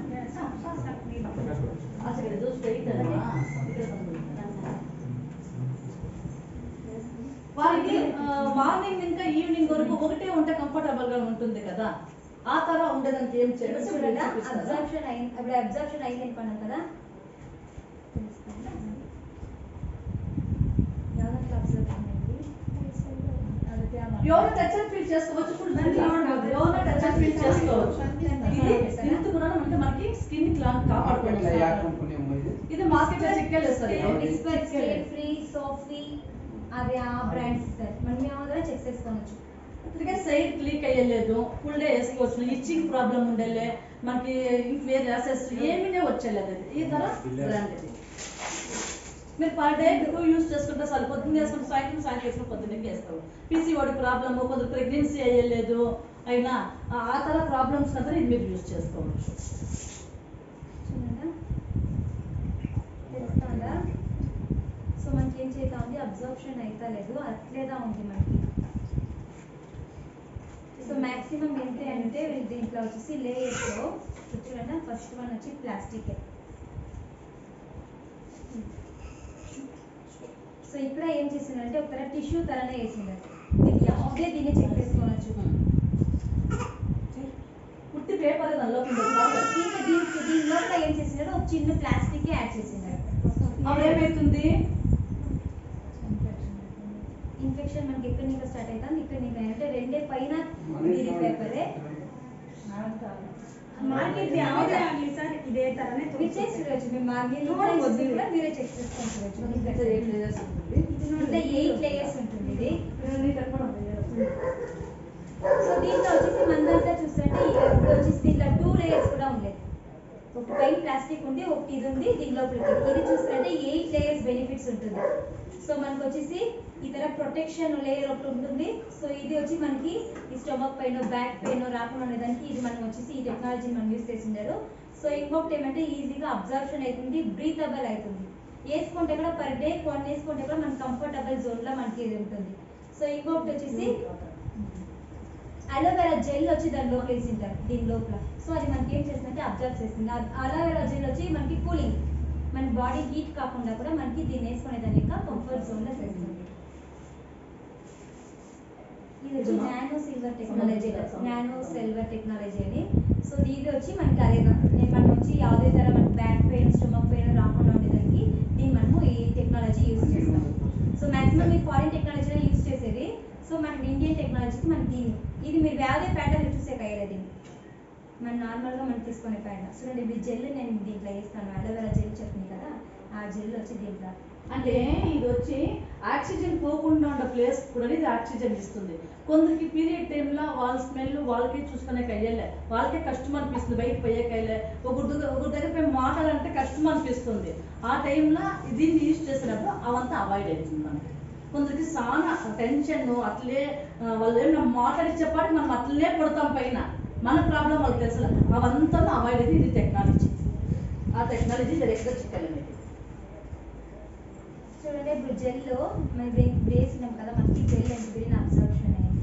అసలు ఇది స్ట్రైట్ వారికి మార్నింగ్ ఇంకా ఈవినింగ్ వరకు ఒకటే ఉంటే కంఫర్టబుల్ గా ఉంటుంది కదా. ఆ తర ఉండేదానికి ఏం చేయాలి, అబ్జర్ప్షన్ అయింది. అప్పుడు అబ్జర్ప్షన్ అయింది అనుకున్నాం కదా, ఎవరో టచ్ అండ్ ఫీల్ చేసుకోవచ్చు. ఎవరో టచ్ అండ్ ఫీల్ చేసుకోవచ్చు. ఇది కూడా మనకి స్కిన్ క్లాన్ కాపాడుకోవచ్చు. ఇది మార్కెట్ లో చిక్కేలేదు సార్. ఫ్రీ సోఫీ అది ఆ బ్రాండ్స్ ఇస్తారు. మనం మేము దగ్గర చెక్ చేసుకోవచ్చు. అందుకే సైడ్ క్లీక్ అయ్యలేదు, ఫుల్ డే వేసుకోవచ్చు, ఇచ్చింగ్ ప్రాబ్లం ఉండేలే, మనకి వేరే అసెస్ ఏమీ వచ్చేలేదు. అది ఈ ధర బ్రాండ్ ఇది. మీరు పర్ డే 2 యూస్ చేసుకుంటే చాలు. పొద్దున్న వేసుకుంటే సాయంత్రం వేసుకుంటే పొద్దున్నకి వేస్తావు. పీసీఓడి ప్రాబ్లము, కొందరు ప్రెగ్నెన్సీ అయ్యలేదు అయినా ఆ తర ప్రాబ్లమ్స్ కదా ఇది మీరు యూస్ చేసుకోవచ్చు. తెలుస్తుందా? సో మనకి ఏం చేద్దాం ఉంది, అబ్జర్ప్షన్ అయితే లేదు, అట్లేదా ఉంది మనకి. సో మ్యాక్సిమం ఏంటి అంటే దీంట్లో వచ్చేసి లేయర్స్లో చూడండి, ఫస్ట్ వన్ వచ్చి ప్లాస్టిక్. సో ఇక్కడ ఏం చేసిందంటే ఒక టిష్యూ తరనే వేసింది. ఇది ಯಾವುದೇ దీన్ని చెక్ చేసుకోవచ్చు. పుట్టి పేపర్ దీని లోపల ఏం చేసినారు, ఒక చిన్న ప్లాస్టిక్ యాడ్ చేసినారు. అప్పుడు ఏమవుతుంది, ఇన్ఫెక్షన్ మనకి ఎక్కడ నుంచి స్టార్ట్ అవుతుంది, ఇక్కడ నుంచి అంటే రెండే పైన ఇది పేపరే మార్కెట్ ಯಾವುದೇ ಆಗಲಿ ಸರ್ ಇದೇ ತರನೇ మీరు చేసి చూడవచ్చు. మీ మార్కెట్ కూడా మీరే చెక్ చేసుకొని చూడవచ్చు. ఇంకా 8 లేయర్స్ ఉంటుంది. ఇంకా 8 లేయర్స్ ఉంటుంది ఇది. సో దీంట్లో వచ్చేసి మందంతా చూస్తుంటే ఇప్పుడు వచ్చేసి దీంట్లో 2 లేయర్స్ కూడా ఉండేది. ఒక పైన ప్లాస్టిక్ ఉంది, ఒకటి ఇది ఉంది, దీని లోపలికి ఇది చూస్తుంటే 8 లేయర్స్ బెనిఫిట్స్ ఉంటుంది. సో మనకు వచ్చేసి ఇతర ప్రొటెక్షన్ లేయర్ ఒకటి ఉంటుంది. సో ఇది వచ్చి మనకి ఈ స్టమక్ పెయిన్, బ్యాక్ పెయిన్ రాకుండా ఉండేదానికి ఇది మనం వచ్చేసి ఈ టెక్నాలజీని మనం యూస్ చేసిండారు. సో ఇంకొకటి ఏమంటే ఈజీగా అబ్జర్ప్షన్ అవుతుంది, బ్రీతబుల్ అవుతుంది. వేసుకుంటే కూడా పర్ డే కొన్ని వేసుకుంటే కూడా మనకి కంఫర్టబుల్ జోన్లో మనకి ఇది ఉంటుంది. సో ఇంకొకటి వచ్చేసి అలోవెరా జెల్ వచ్చి దాని లోపల వేసింటారు దీని లోపల. సో అది మనకి ఏం చేస్తుందంటే అబ్జర్వ్ చేస్తుంది. అలోవెరా జెల్ వచ్చి మనకి కూలింగ్, మన బాడీ హీట్ కాకుండా కూడా మనకి దీన్ని వేసుకునేదాన్ని ఇంకా కంఫర్ట్ జోన్లో చేస్తుంది. ఇది వచ్చి నానో సిల్వర్ టెక్నాలజీ అని. సో ఇది వచ్చి మనకి అదేదా మనం వచ్చి ಯಾವುದೇ ತರ మనకి బ్యాక్ పెయిన్, స్టమక్ పెయిన్ రాకుండా ఉండేదానికి దీన్ని మనము ఈ టెక్నాలజీ యూస్ చేస్తాము. సో మాక్సిమం మీరు ఫారిన్ టెక్నాలజీ యూస్ చేసేది. సో మన ఇండియన్ టెక్నాలజీకి మనకి ఇది మీరు వేరే ప్యాటర్న్ చూసే కయ్యలేదు. మన నార్మల్గా మనం తీసుకునే ప్యాటర్న్ చూడండి. ఈ జెల్ నేను దీంట్లో వేస్తాను, అలోవెరా జెల్ చెప్పింది కదా, ఆ జెల్ వచ్చి దీంట్లో అంటే ఇది వచ్చి ఆక్సిజన్ పోకుండా ఉన్న ప్లేస్ కూడా ఇది ఆక్సిజన్ ఇస్తుంది. కొందరికి పీరియడ్ టైంలో వాళ్ళ స్మెల్ వాళ్ళకే చూసుకునే కయ్యలే, వాళ్ళకే కష్టం అనిపిస్తుంది, బయట పోయే కయ్యలే, ఒకరి దగ్గర పోయి మాట్లాడాలంటే కష్టం అనిపిస్తుంది. ఆ టైంలో దీన్ని యూజ్ చేసినప్పుడు అవంతా అవాయిడ్ అవుతుంది మనకి. కొందరికి చాలా టెన్షన్ అట్లే వాళ్ళు ఏమన్నా మాట్లాడించేపాటి మనం అట్లనే పడతాం పైన, మన ప్రాబ్లం వాళ్ళకి తెలుసు, అవంతా అవాయిడ్ అయితే ఇది టెక్నాలజీ. ఆ టెక్నాలజీ డైరెక్ట్గా చిక్కలేదు. చూడండి ఇప్పుడు జెల్లో మనం వేసినాం కదా, మనకి జెల్ ఎంత గ్రీన్ అబ్జర్ప్షన్ అయింది.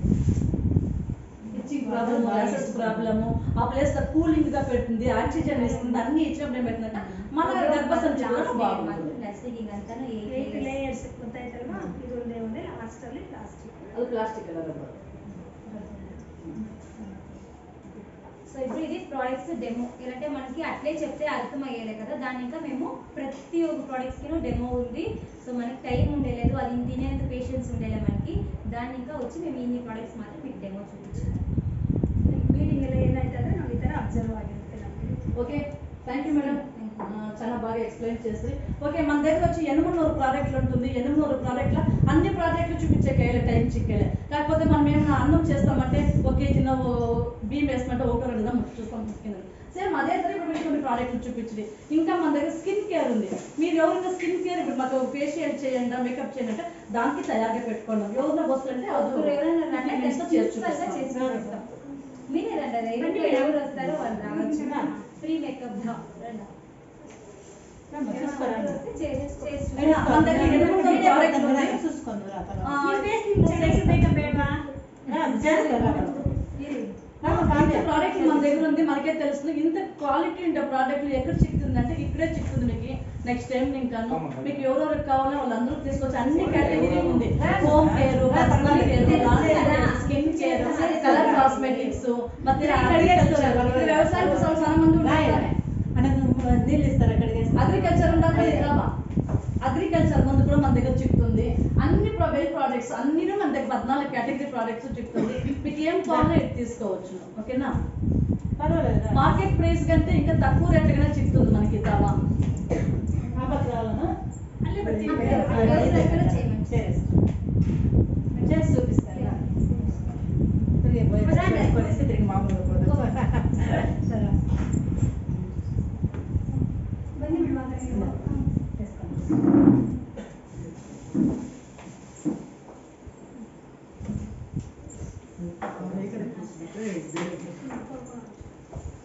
ఇచ్చింగ్ ప్రాబ్లమ్, గ్యాసెస్ ప్రాబ్లము, ఆ ప్లేస్ లో కూలింగ్ గా పెడుతుంది, ఆక్సిజన్ ఇస్తుంది, అన్ని ఇచ్చినప్పుడు ఏమవుతుందంటే మన గర్భసంచి కూడా బాగుంటుంది. ప్లాస్టిక్ అంతాను 8 ಲೇಯರ್ಸ್ ಗೊತ್ತಾಯ್ತಲ್ವಾ, ಇದು ಒಂದೇ ಲಾಸ್ಟ್ ಅಲ್ಲಿ ಪ್ಲಾಸ್ಟಿಕ್, అది ప్లాస్టిక్ కలర్. సో ఇప్పుడు ఇది ప్రోడక్ట్స్ డెమో. ఏంటంటే మనకి అట్లే చెప్తే అర్థం అయ్యేలే కదా, దాని ఇంకా మేము ప్రతి ఒక్క ప్రోడక్ట్స్కి డెమో ఉంది. సో మనకి టైం ఉండేలేదు, అది తినేంత పేషెన్స్ ఉండేలే మనకి. దాన్ని ఇంకా వచ్చి మేము ఇన్ని ప్రోడక్ట్స్ మాత్రం మీకు డెమో చూపించాము. ಮೀಟಿಂಗ್ ಎಲ್ಲ ಏನಾಯ್ತಂದ್ರೆ ನಾವು ಈ ಥರ ಅಬ್ಸರ್ವ್ ಆಗಿರುತ್ತೆ ನಮಗೆ. ఓకే, థ్యాంక్ యూ మేడం, చాలా బాగా ఎక్స్ప్లెయిన్ చేసి. ఓకే, మన దగ్గర వచ్చి 800 ప్రోడక్ట్లు ఉంటుంది. 800 ప్రోడక్ట్ల అన్ని ప్రోడక్ట్లు చూపించే కయ్యలే, టైం చిక్కేలే. కాకపోతే మనం ఏమైనా అన్నం చేస్తామంటే ఒకే చిన్న బియ్యం వేసుకుంటే ఒకటో రెండుదా చూస్తాం ముఖ్యంగా. సేమ్ అదే సరే ఇప్పుడు మీకు కొన్ని ప్రోడక్ట్లు చూపించింది. ఇంకా మన దగ్గర స్కిన్ కేర్ ఉంది. మీరు ఎవరైనా స్కిన్ కేర్ ఇప్పుడు మాకు ఫేషియల్ చేయండి, మేకప్ చేయండి అంటే దానికి తయారుగా పెట్టుకోండి. ఎవరైనా వస్తుంటే మీరే రండి, ఎవరు వస్తారో వాళ్ళు రావచ్చు. ఫ్రీ మేకప్ ప్రోడక్ట్ మన దగ్గర ఉంది, మనకే తెలుస్తుంది. ఇంత క్వాలిటీ ఉంటే ప్రోడక్ట్లు ఎక్కడ చిక్కుతుంది అంటే ఇక్కడే చిక్కుతుంది మీకు. నెక్స్ట్ టైం ఇంకా మీకు ఎవరెవరికి కావాలో వాళ్ళందరూ తీసుకొచ్చి అన్ని కేటగిరీ ఉంది. Home care, personal care, skin care, colour cosmetics, ಮತ್ತೆ వ్యవసాయం చాలా మంది ఉన్నారు. నీళ్ళు ఇస్తారు అక్కడికి. అగ్రికల్చర్ అగ్రికల్చర్ మందు కూడా మన దగ్గర చిక్కుతుంది. అన్ని వెల్ ప్రోడక్ట్స్ అన్ని మన దగ్గర 14 కేటగిరీ ప్రోడక్ట్స్ చిక్కుతుంది. మీకు ఏం కావాలో ఇది తీసుకోవచ్చు. ఓకేనా, పర్వాలేదు. మార్కెట్ ప్రైస్ కంటే ఇంకా తక్కువ రేట్ గానే చిక్కుతుంది మనకి తవా. రావాలన్నా ಅಲ್ಲೇ ಬರ್ತೀನಿ. చేయమండి.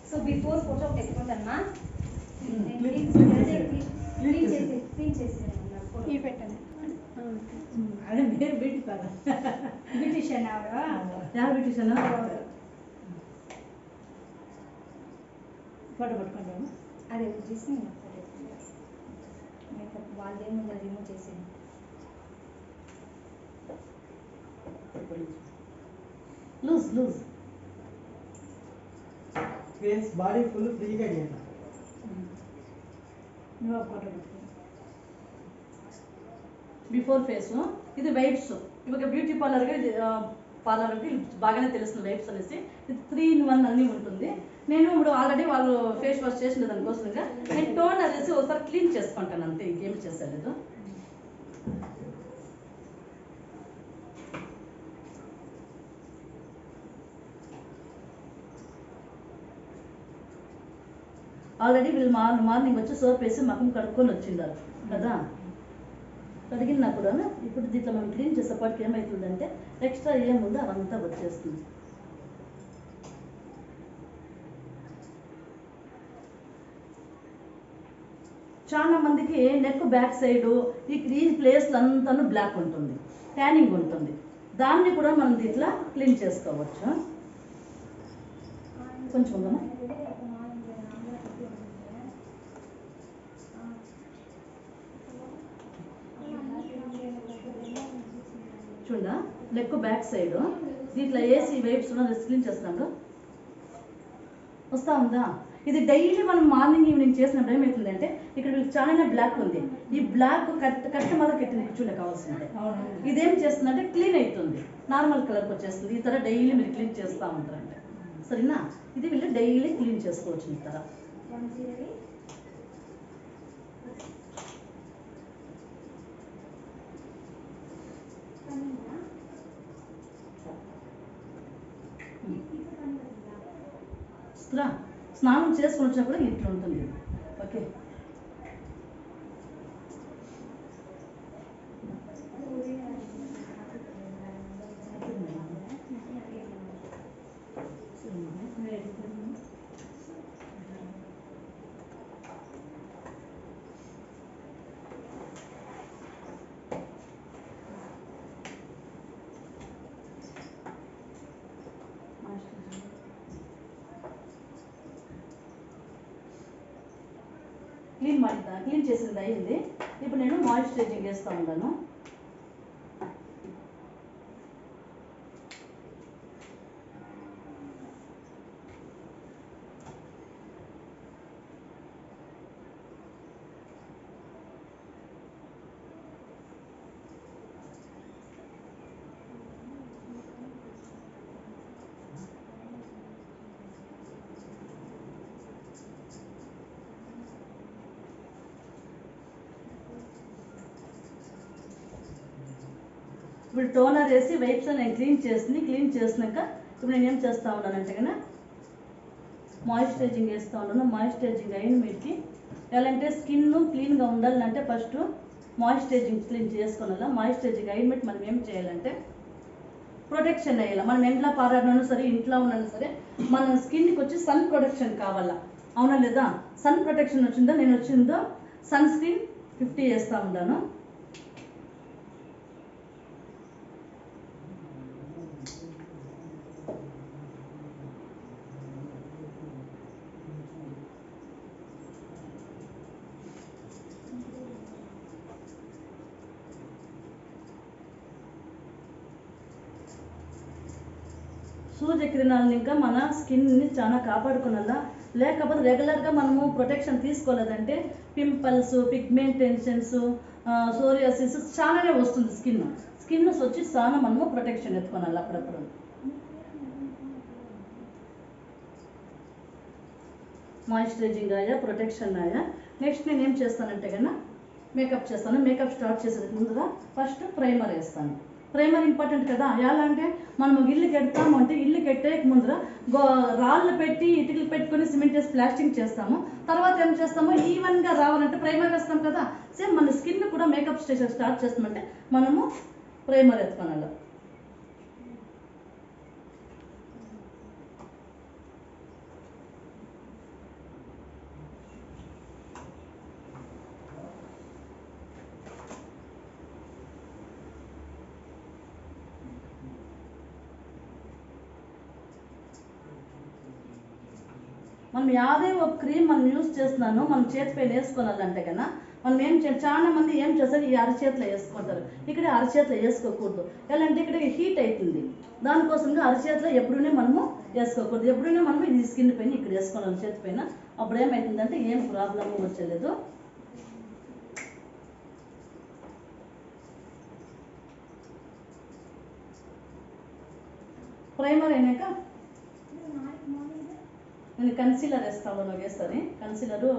సో బిఫోర్ ఫోటో పెట్టుకుంటానమ్మా క్లీన్ చేసేయాలి ఈ పెట్టండి అదే మీరు బ్యూటీ పార్లర్ బ్యూటిషియన్ ఆవిడ ಯಾವ ಬ್ಯೂಟಿಷಿಯನ್ ఫోటో పట్టుకుంటాము అదే చేసి మేకప్ వాళ్ళేమో రిమూవ్ చేసేది loose loose face body full ఫ్రీగా చేయాలి. నువ్వు ఫోటో పట్టుకో బిఫోర్ ఫేస్ ఇది వైబ్స్ ఇವಾಗ బ్యూటీ పార్లర్కి బాగానే తెలుస్తుంది వైబ్స్ అనేసి ఇది 3 in 1 అన్నీ ఉంటుంది. నేను ఇప్పుడు ఆల్రెడీ వాళ్ళు ఫేస్ వాష్ చేసిన దానికోసంగా నేను టోనర్ వేసి ఒకసారి క్లీన్ చేసుకుంటాను అంతే, ఇంకేం చేసేలేదు. ఆల్రెడీ వీళ్ళు మార్నింగ్ వచ్చి సోప్ వేసి మకం కడుక్కొని వచ్చిండారు కదా, కడిగినా కూడా ఇప్పుడు దీంట్లో మనం క్లీన్ చేసేపాటికి ఏమవుతుందంటే ఎక్స్ట్రా ఏముందో అవంతా వచ్చేస్తుంది. చాలా మందికి నెక్ బ్యాక్ సైడ్ ఈ ప్లేస్లు అంతాను బ్లాక్ ఉంటుంది, ట్యానింగ్ ఉంటుంది. దాన్ని కూడా మనం దీంట్లో క్లీన్ చేసుకోవచ్చు. కొంచెం ఉందమ్మా. చూడ నెక్ బ్యాక్ సైడ్ దీంట్లో ఏసీ వైబ్స్ క్లీన్ చేస్తాను వస్తా ఉందా. ఇది డైలీ మనం మార్నింగ్ ఈవినింగ్ చేసినప్పుడు ఏమవుతుందంటే ఇక్కడ వీళ్ళకి చాలా బ్లాక్ ఉంది, ఈ బ్లాక్ కట్ట మీద కట్టిన చూడ కావాల్సిందే. ఇదేం చేస్తుందంటే క్లీన్ అవుతుంది, నార్మల్ కలర్కి వచ్చేస్తుంది. ఈ తర డైలీ మీరు క్లీన్ చేస్తూ ఉంటారంటే సరేనా. ఇది వీళ్ళు డైలీ క్లీన్ చేసుకోవచ్చు ఈ తర. స్నానం చేసుకుని వచ్చినప్పుడు ఇట్లా ఉంటుంది. ఓకే క్లీన్ చేసింది అయింది. ఇప్పుడు నేను మాయిశ్చరైజింగ్ వేస్తూ ఉన్నాను. ఇప్పుడు టోనర్ వేసి వైప్స్ నేను క్లీన్ చేసినాక ఇప్పుడు నేను ఏం చేస్తూ ఉన్నానంటే కన్నా మాయిశ్చరైజింగ్ వేస్తూ ఉన్నాను. మాయిశ్చరైజింగ్ అయిన మీదకి ఎలా అంటే స్కిన్ క్లీన్గా ఉండాలంటే ఫస్ట్ మాయిశ్చరైజింగ్ క్లీన్ చేసుకోవాలా. మాయిశ్చరైజింగ్ అయిన మీద మనం ఏం చేయాలంటే ప్రొటెక్షన్ వేయాలి. మనం ఎంట్లో పారాడినా సరే ఇంట్లో ఉన్నా సరే మన స్కిన్కి వచ్చి సన్ ప్రొటెక్షన్ కావాలా, అవునా లేదా. సన్ ప్రొటెక్షన్ వచ్చిందో సన్ స్క్రీన్ 50 వేస్తూ ఉన్నాను. సూర్యకిరణాలను ఇంకా మన స్కిన్ని చాలా కాపాడుకునేలా, లేకపోతే రెగ్యులర్గా మనము ప్రొటెక్షన్ తీసుకోలేదంటే పింపుల్స్, పిగ్మెంటేషన్స్, సోరియాసిస్ చాలానే వస్తుంది. స్కిన్ వచ్చి చాలా మనము ప్రొటెక్షన్ ఎత్తుకోవాలి అప్పుడప్పుడు. మాయిశ్చరైజింగ్ ఆయా, ప్రొటెక్షన్ ఆయా. నెక్స్ట్ నేను ఏం చేస్తానంటే కన్నా మేకప్ చేస్తాను. మేకప్ స్టార్ట్ చేసేది ముందుగా ఫస్ట్ ప్రైమర్ వేస్తాను. ప్రైమర్ ఇంపార్టెంట్ కదా. ఎలా అంటే మనం ఇల్లు కడతాము అంటే ఇల్లు కట్టేక ముందర రాళ్ళు పెట్టి ఇటుకలు పెట్టుకొని సిమెంట్ వేసి ప్లాస్టింగ్ చేస్తాము. తర్వాత ఏం చేస్తాము ఈవెన్గా రావాలంటే ప్రైమర్ వేస్తాం కదా. సేమ్ మన స్కిన్ కూడా మేకప్ స్టేషన్ స్టార్ట్ చేస్తామంటే మనము ప్రైమర్ ఎత్తుకోవాలి. మనం యాదే ఒక క్రీమ్ మనం యూజ్ చేస్తున్నాను మనం చేతి పైన వేసుకోవాలంటే కన్నా మనం ఏం చాలా మంది ఏం చేస్తారు ఈ అరచేతిలో వేసుకుంటారు. ఇక్కడ అరచేతిలో వేసుకోకూడదు. ఎలా అంటే ఇక్కడ హీట్ అవుతుంది. దానికోసంగా అరచేతిలో ఎప్పుడూనే మనము వేసుకోకూడదు. ఎప్పుడైనా మనం ఇది స్కిన్ పైన ఇక్కడ వేసుకోవాలి చేతి పైన. అప్పుడు ఏమవుతుందంటే ఏం ప్రాబ్లమ్ వచ్చలేదు. ప్రైమర్ అయినాక నేను కన్సీలర్ వేస్తాను. నాకు వేస్తుంది కన్సీలరు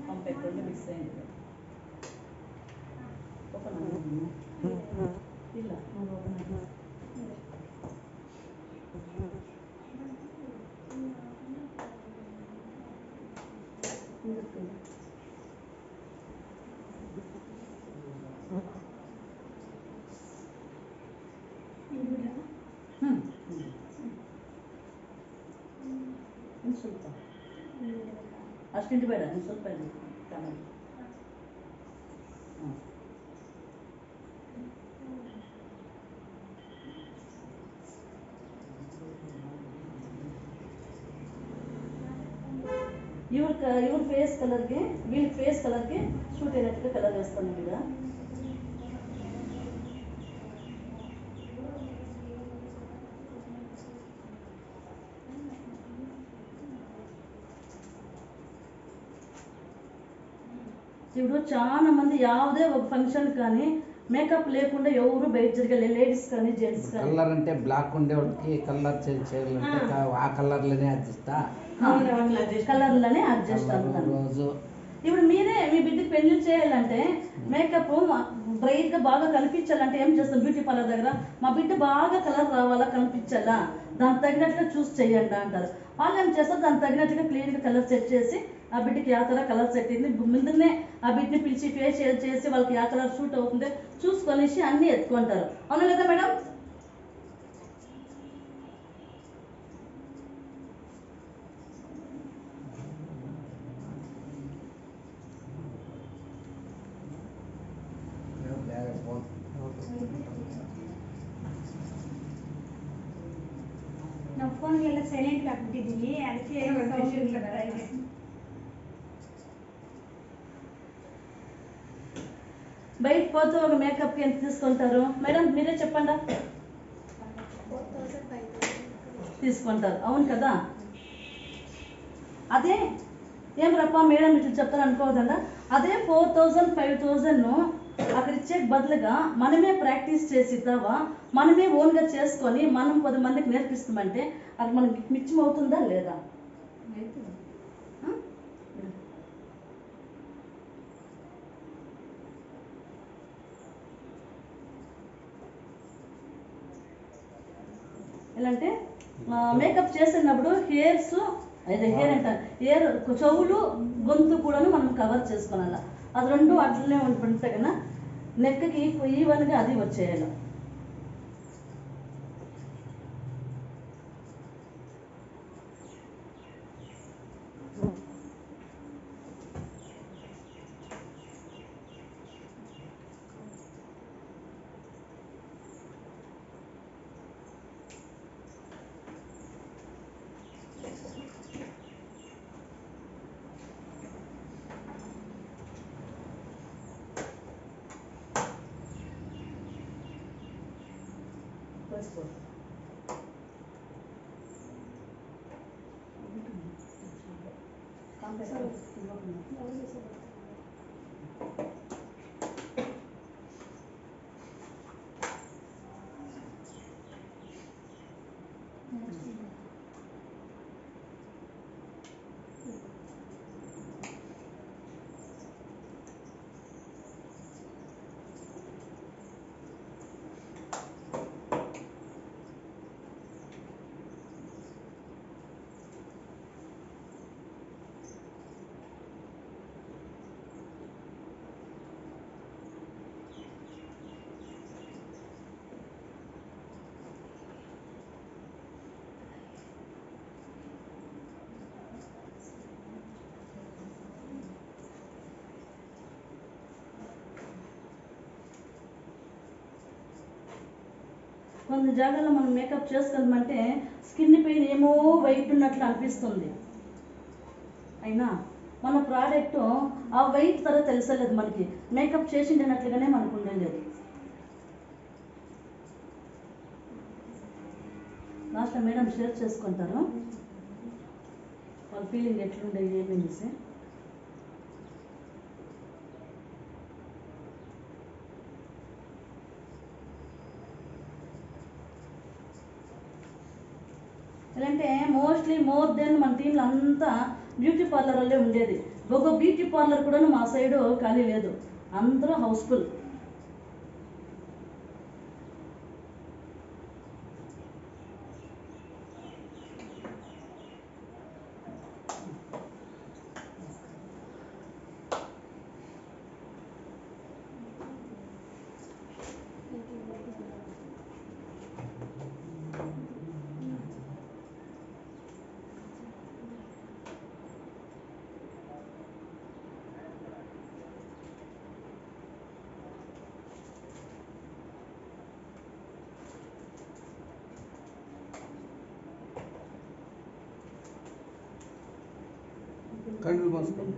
పంపెట్టండి మిక్స్ అయింది. ಇಲ್ಲ ಸ್ವಲ್ಪ ಅಷ್ಟಿಂಟು ಬೇಡ ಸ್ವಲ್ಪ ಇವ್ರ ಫೇಸ್ ಕಲರ್ಗೆ వీళ్ళ ఫేస్ కలర్కి షూట్ అయినట్టుగా కలర్ వేస్తాను ఇక్కడ. ఇప్పుడు చాలా మంది యావదే ఒక ఫంక్షన్ కానీ మేకప్ లేకుండా ఎవరు బయట జరగలేదు. లేడీస్ కానీ జెంట్స్ కానీ కలర్ అంటే బ్లాక్ ఉండే వాళ్ళకి కలర్ చేంజ్ చేయాలంటే ఆ కలర్లోనే అడ్జస్ట్ కలర్లోనే అడ్జస్ట్ అవుతారు. రోజు ఇప్పుడు మీరే మీ బిడ్డకి పెళ్లి చేయాలంటే మేకప్ బ్రైట్గా బాగా కనిపించాలంటే ఏం చేస్తాం? బ్యూటీ పార్లర్ దగ్గర మా బిడ్డ బాగా కలర్ రావాలా కనిపించాలా దానికి తగినట్టుగా చూస్ చేయండి అంటారు. వాళ్ళు ఏం చేస్తారు? దానికి తగినట్టుగా క్లీన్గా కలర్ సెట్ చేసి ఆ బిడ్డకి యా కలర్ కలర్ సెట్ అయింది ముందునే ఆ బిడ్డని పిలిచి ఫేషియల్ చేసి వాళ్ళకి యా కలర్ షూట్ అవుతుంది చూసుకొనేసి అన్నీ ఎత్తుకుంటారు. అవునా లేదా మేడం? ನಾವು ಫೋನ್ಗೆಲ್ಲ ಸೈಲೆಂಟ್ ಹಾಕ್ಬಿಟ್ಟಿದ್ದೀವಿ, ಅದಕ್ಕೆ ಸೌಂಡ್ ಬರ್ತಾ ಇದೆ. బయట పోతే ఒక మేకప్కి ఎంత తీసుకుంటారు మేడం? మీరే చెప్పండి. తీసుకుంటారు, అవును కదా? అదే ఏం రప్ప మేడం ఇట్లా చెప్తారు అనుకోవద్దా? అదే 4000 5000 అక్కడ ఇచ్చే బదులుగా మనమే ప్రాక్టీస్ చేసిద్దావా మనమే ఓన్గా చేసుకొని మనం 10 మందికి నేర్పిస్తామంటే అది మనకి మిచ్చం అవుతుందా లేదా? ఎలా అంటే మేకప్ చేసినప్పుడు హెయిర్స్ అయితే హెయిర్ అంటారు హెయిర్ చెవులు గొంతు కూడాను మనం కవర్ చేసుకోవాలి. అది రెండు అట్లనే ఉంటే కన్నా నెక్కి ఈవెన్గా అది వచ్చేయాలి. కొన్ని జాగాల్లో మనం మేకప్ చేసుకోమంటే స్కిన్ పైన ఏమో వైట్ ఉన్నట్లు అనిపిస్తుంది. అయినా మన ప్రోడక్ట్ ఆ వెయిట్ ధర తెలుసలేదు మనకి, మేకప్ చేసిండినట్లుగానే మనకు ఉండలేదు. లాస్ట్ మేడం షేర్ చేసుకుంటారు వాళ్ళ ఫీలింగ్ ఎట్లుండే ఏమేసి. ఎందుకంటే మోర్ దెన్ మన టీంలో అంతా బ్యూటీ పార్లర్ వల్లే ఉండేది. ఒక బ్యూటీ పార్లర్ కూడా మా సైడు ఖాళీ లేదు, అందరూ హౌస్ఫుల్. కళ్ళు మూసుకోండి.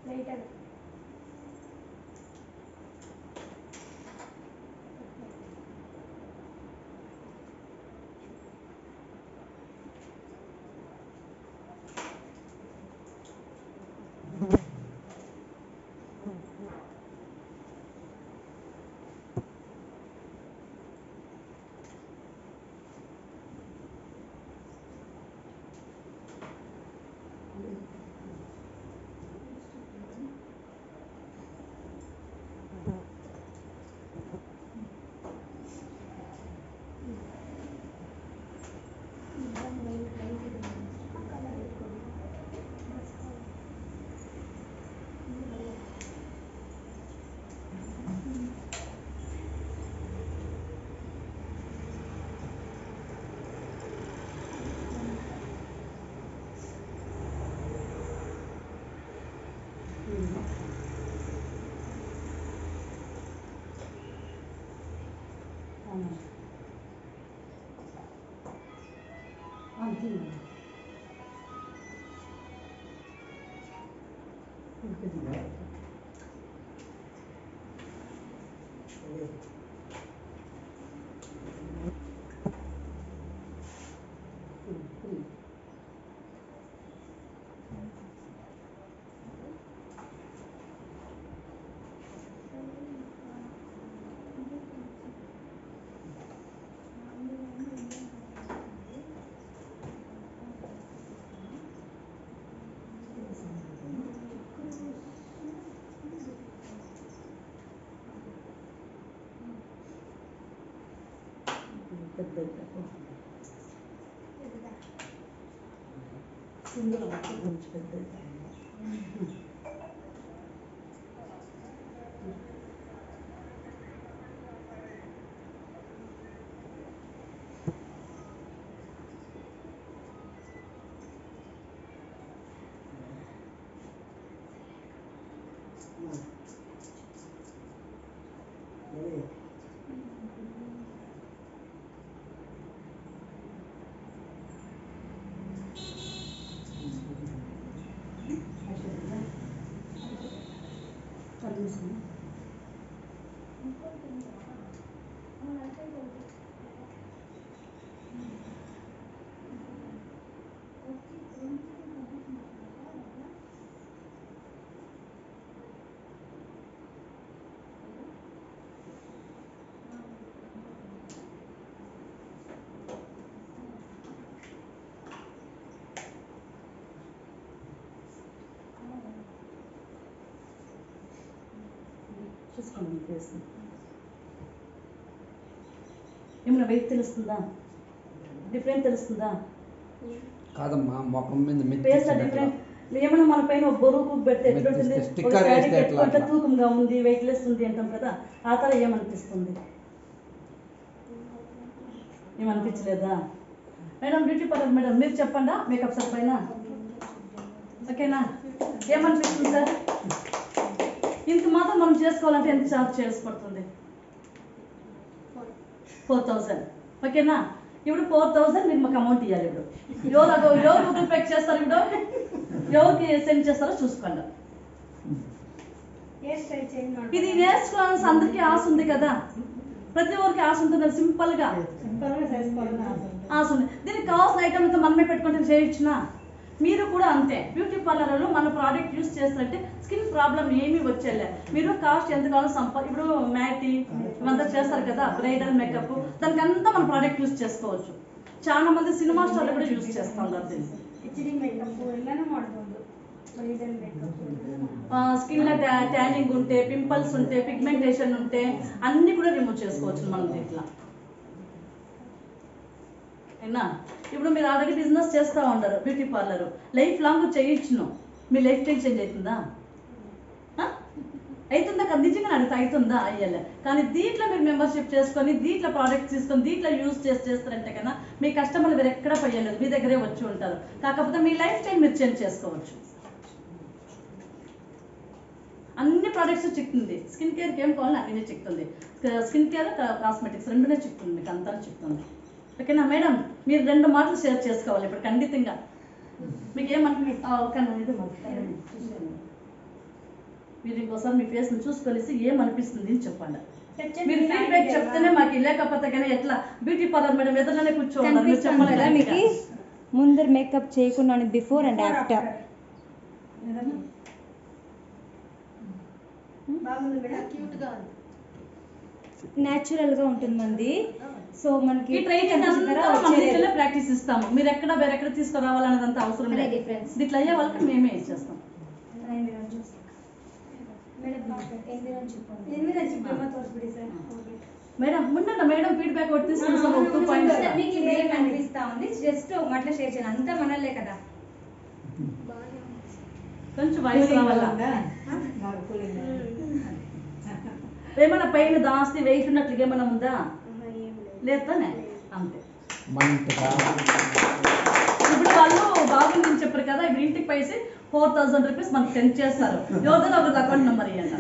లైటర్ సింగిల్ కొంచెం పెద్ద చూసుకోండి మీ ఫేస్ని. ఏమైనా వెయిట్ తెలుస్తుందా? డిఫరెంట్ తెలుస్తుందా? కాదమ్మా ముఖం మీద ఫేస్ డిఫరెంట్ ఏమైనా మన పైన ఒక బరువు పెడితే ఎట్లా ఉంటుంది? మెత్తి ఒక స్టిక్కర్ శారీకి వేస్తే ఎట్లా ఎక్కువ అట్లా? తూకంగా ఉంది, వెయిట్లెస్ ఉంది అంటాం కదా, ఆ తర ఏమనిపిస్తుంది? ఏమనిపించలేదా? మేడం బ్యూటీ పార్లర్ మేడం మీరు చెప్పండి, మేకప్ సార్ పైన ఓకేనా? ఏమనిపిస్తుంది సార్? ఇంత మాత్రం మనం చేసుకోవాలంటే ఎంత ఛార్జ్ చేయాల్సి పడుతుంది? 4000 ఓకేనా? ఇప్పుడు 4000 మీరు మాకు అమౌంట్ ఇవ్వాలి. ఇప్పుడు ఎవరు గూగుల్ పే చేస్తారు? ఇప్పుడు ఎవరికి సెండ్ చేస్తారో చూసుకోండి. హెయిర్ స్టైల్ చేంజ్ ಮಾಡಿ ఇది నేర్చుకోవాల్సి అందరికీ ఆశ ఉంది కదా, ప్రతి ఒక్కరికి ఆశ ఉంటుంది. సింపుల్గా సింపుల్గా చేసుకోవాలని ఆశ ఉంది. దీనికి కావాల్సిన ఐటమ్తో మనమే పెట్టుకుంటే చేయొచ్చునా? మీరు కూడా అంతే. బ్యూటీ పార్లర్లో మన ప్రోడక్ట్ యూస్ చేస్తుంటే స్కిన్ ప్రాబ్లం ఏమీ వచ్చేలే. మీరు కాస్ట్ ఎంత కావాలో ఇప్పుడు మ్యాటి ఇవంతా చేస్తారు కదా, బ్రైడల్ మేకప్, దానికి అంతా మన ప్రోడక్ట్ యూస్ చేసుకోవచ్చు. చాలా మంది సినిమా స్టార్లు కూడా యూస్ చేస్తూ ఉంటారు దీన్ని. HD ಮೇಕಪ್ ಎಲ್ಲಾನು ಮಾಡಬಹುದು. ಬ್ರೈಡಲ್ ಮೇಕಪ್ స్కిన్ లో ట్యానింగ్ ఉంటే, పింపుల్స్ ఉంటే, పిగ్మెంటేషన్ ఉంటే అన్ని కూడా రిమూవ్ చేసుకోవచ్చు మనం దీంట్లో. అయినా ఇప్పుడు మీరు ఆల్రెడీ బిజినెస్ చేస్తూ ఉంటారు, బ్యూటీ పార్లర్ లైఫ్ లాంగ్ చేయొచ్చును. మీ లైఫ్ స్టైల్ చేంజ్ అవుతుందా? అవుతుందా కదా? నిజంగా అడిగితే అవుతుందా? అయ్యలే. కానీ దీంట్లో మీరు మెంబర్షిప్ చేసుకొని దీంట్లో ప్రోడక్ట్స్ తీసుకొని దీంట్లో యూజ్ చేస్తారంటే కన్నా మీ కస్టమర్లు మీరు ఎక్కడ పోయలేదు, మీ దగ్గరే వచ్చి ఉంటారు. కాకపోతే మీ లైఫ్ స్టైల్ మీరు చేంజ్ చేసుకోవచ్చు. అన్ని ప్రోడక్ట్స్ చిక్తుంది. స్కిన్ కేర్కి ఏం కావాలో అన్నీ చిక్తుంది. స్కిన్ కేర్ కాస్మెటిక్స్ రెండునే చిక్తుంది, మీకు అంతా చిక్తుంది. ఓకేనా మేడం? మీరు 2 మాటలు షేర్ చేసుకోవాలి ఇప్పుడు ఖండితంగా. మీకు ఏమనిపిస్తుంది? మీరు ఇంకోసారి మీ ఫేస్ని చూసుకొనేసి ఏమనిపిస్తుంది అని చెప్పండి. మీరు ఫీడ్బ్యాక్ చెప్తేనే మాకు, లేకపోతే కానీ ఎట్లా? బ్యూటీ పార్లర్ మేడం ఎదురులోనే కూర్చోవాలి, మీరు చెప్పాలి కదా. మీకు ముందర మేకప్ చేయకుండా బిఫోర్ అండ్ ఆఫ్టర్ బాగుంది మేడం, క్యూట్ గా ఉంది. న్యాచురల్ గా ఉంటుంది మంది. సో మనకి ఈ ట్రైనింగ్ అంతా మనం దీంట్లోనే ప్రాక్టీస్ ఇస్తాము. మీరు ఎక్కడ వేరెక్కడ తీసుకురావాలనేదంతా అవసరం లేదు. డిఫరెన్స్ ఇట్లా అయ్యే వాళ్ళకి మేమే ఇచ్చేస్తాం. ತೋರಿಸ್ಬಿಡಿ ಸರ್. మేడం ముందంట మేడం ఫీడ్బ్యాక్ ఒకటి తీసుకుంటాం. 2 పాయింట్స్ మీకు ఏం అనిపిస్తా ఉంది జస్ట్ ఒక మాటలో షేర్ చేయండి. అంతా మనలే కదా. కొంచెం వాయిస్ రావాలా? బాగా కూలింగ్ ఏమైనా పైన దాస్తి వెయిట్ ఉన్నట్లుగా ఏమైనా ఉందా? లేదనే అంతే. మంటగా ఇప్పుడు వాళ్ళు బాగుంది అని చెప్పారు కదా, ఇప్పుడు ఇంటికి పైసి 4000 రూపీస్ మనకు సెండ్ చేస్తారు. ఎవరిదో ఒక అకౌంట్ నెంబర్ ఇవ్వండి.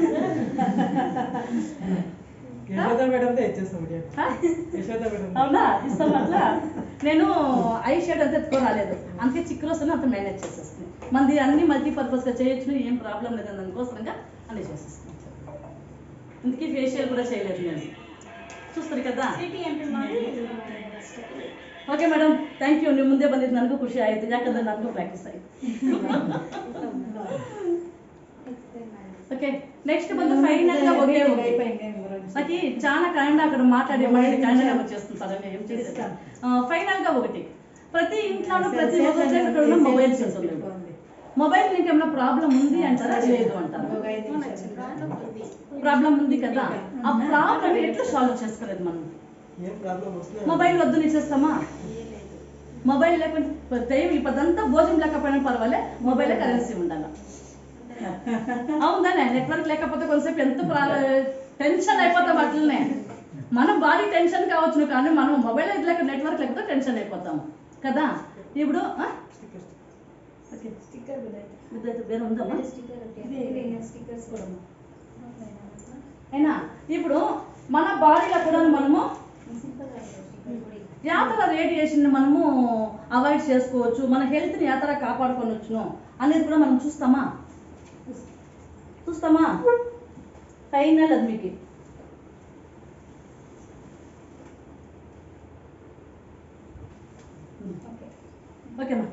యశోద మేడంతో ఇచ్చేస్తాం. యశోద మేడం అవునా? ఇస్తాం అట్లా. నేను ఐ షేడ్ అంతా ఎత్తుకో రాలేదు, అంతే చిక్కులు వస్తుంది, అంత మేనేజ్ చేసేస్తుంది. మనది అన్ని మల్టీపర్పస్గా చేయొచ్చు, ఏం ప్రాబ్లం లేదు. దానికోసంగా అన్ని చేసేస్తాను. ఇందుకే ఫేషియల్ కూడా చేయలేదు నేను. చూస్తారు కదా. ಸಿಟಿ ಎಂಟ್ರಿ ಮಾಡಿ ಓಕೆ ಮೇಡಮ್, ಥ್ಯಾಂಕ್ ಯು. ನೀವು ಮುಂದೆ ಬಂದಿದ್ದು ನನಗೂ ಖುಷಿ ಆಯಿತು, ಯಾಕಂದ್ರೆ ನನಗೂ ಪ್ರಾಕ್ಟೀಸ್ ಆಯಿತು. ఓకే నెక్స్ట్ ಬಂದು ఫైనల్ గా ఒకే నాకు చాలా కైండ్ అక్కడ మాట్లాడే కైండ్ గా వచ్చేస్తుంటారు. ఏం చేస్తాను ఫైనల్ గా ఒకటి, ప్రతి ఇంట్లోనూ ప్రతి ఒక్కరు మొబైల్స్ ఉంటుంది. మొబైల్ నీకు ఏమైనా ప్రాబ్లం ఉంది అంటారా? లేదు అంటారా? ప్రాబ్లం ఉంది కదా. ఆ ప్రాబ్లం ఎట్లా సాల్వ్ చేసుకోలేదు మనం? ఏం ప్రాబ్లం వస్తుంది? మొబైల్ వద్దు ఇచ్చేస్తామా? మొబైల్ లేకుండా టైం ఇప్పుడంతా భోజనం లేకపోయినా పర్వాలే, మొబైల్ కరెన్సీ ఉండాలి. అవుందానే? నెట్వర్క్ లేకపోతే కొంతసేపు ఎంత టెన్షన్ అయిపోతాం. అట్లనే మనం బాడీ టెన్షన్ కావచ్చు, కానీ మనం మొబైల్ లేక నెట్వర్క్ లేకపోతే టెన్షన్ అయిపోతాము కదా. ఇప్పుడు ಸ್ಟಿಕ್ಕರ್ వేరే ఉందమ్మా స్టిక్కర్స్ కూడా అయినా ఇప్పుడు మన బాడీలో కూడా మనము యాతర రేడియేషన్ మనము అవాయిడ్ చేసుకోవచ్చు, మన హెల్త్ని యాతర కాపాడుకోవచ్చును అనేది కూడా మనం చూస్తామా? ఫైనల్ అది మీకు ఓకేమా?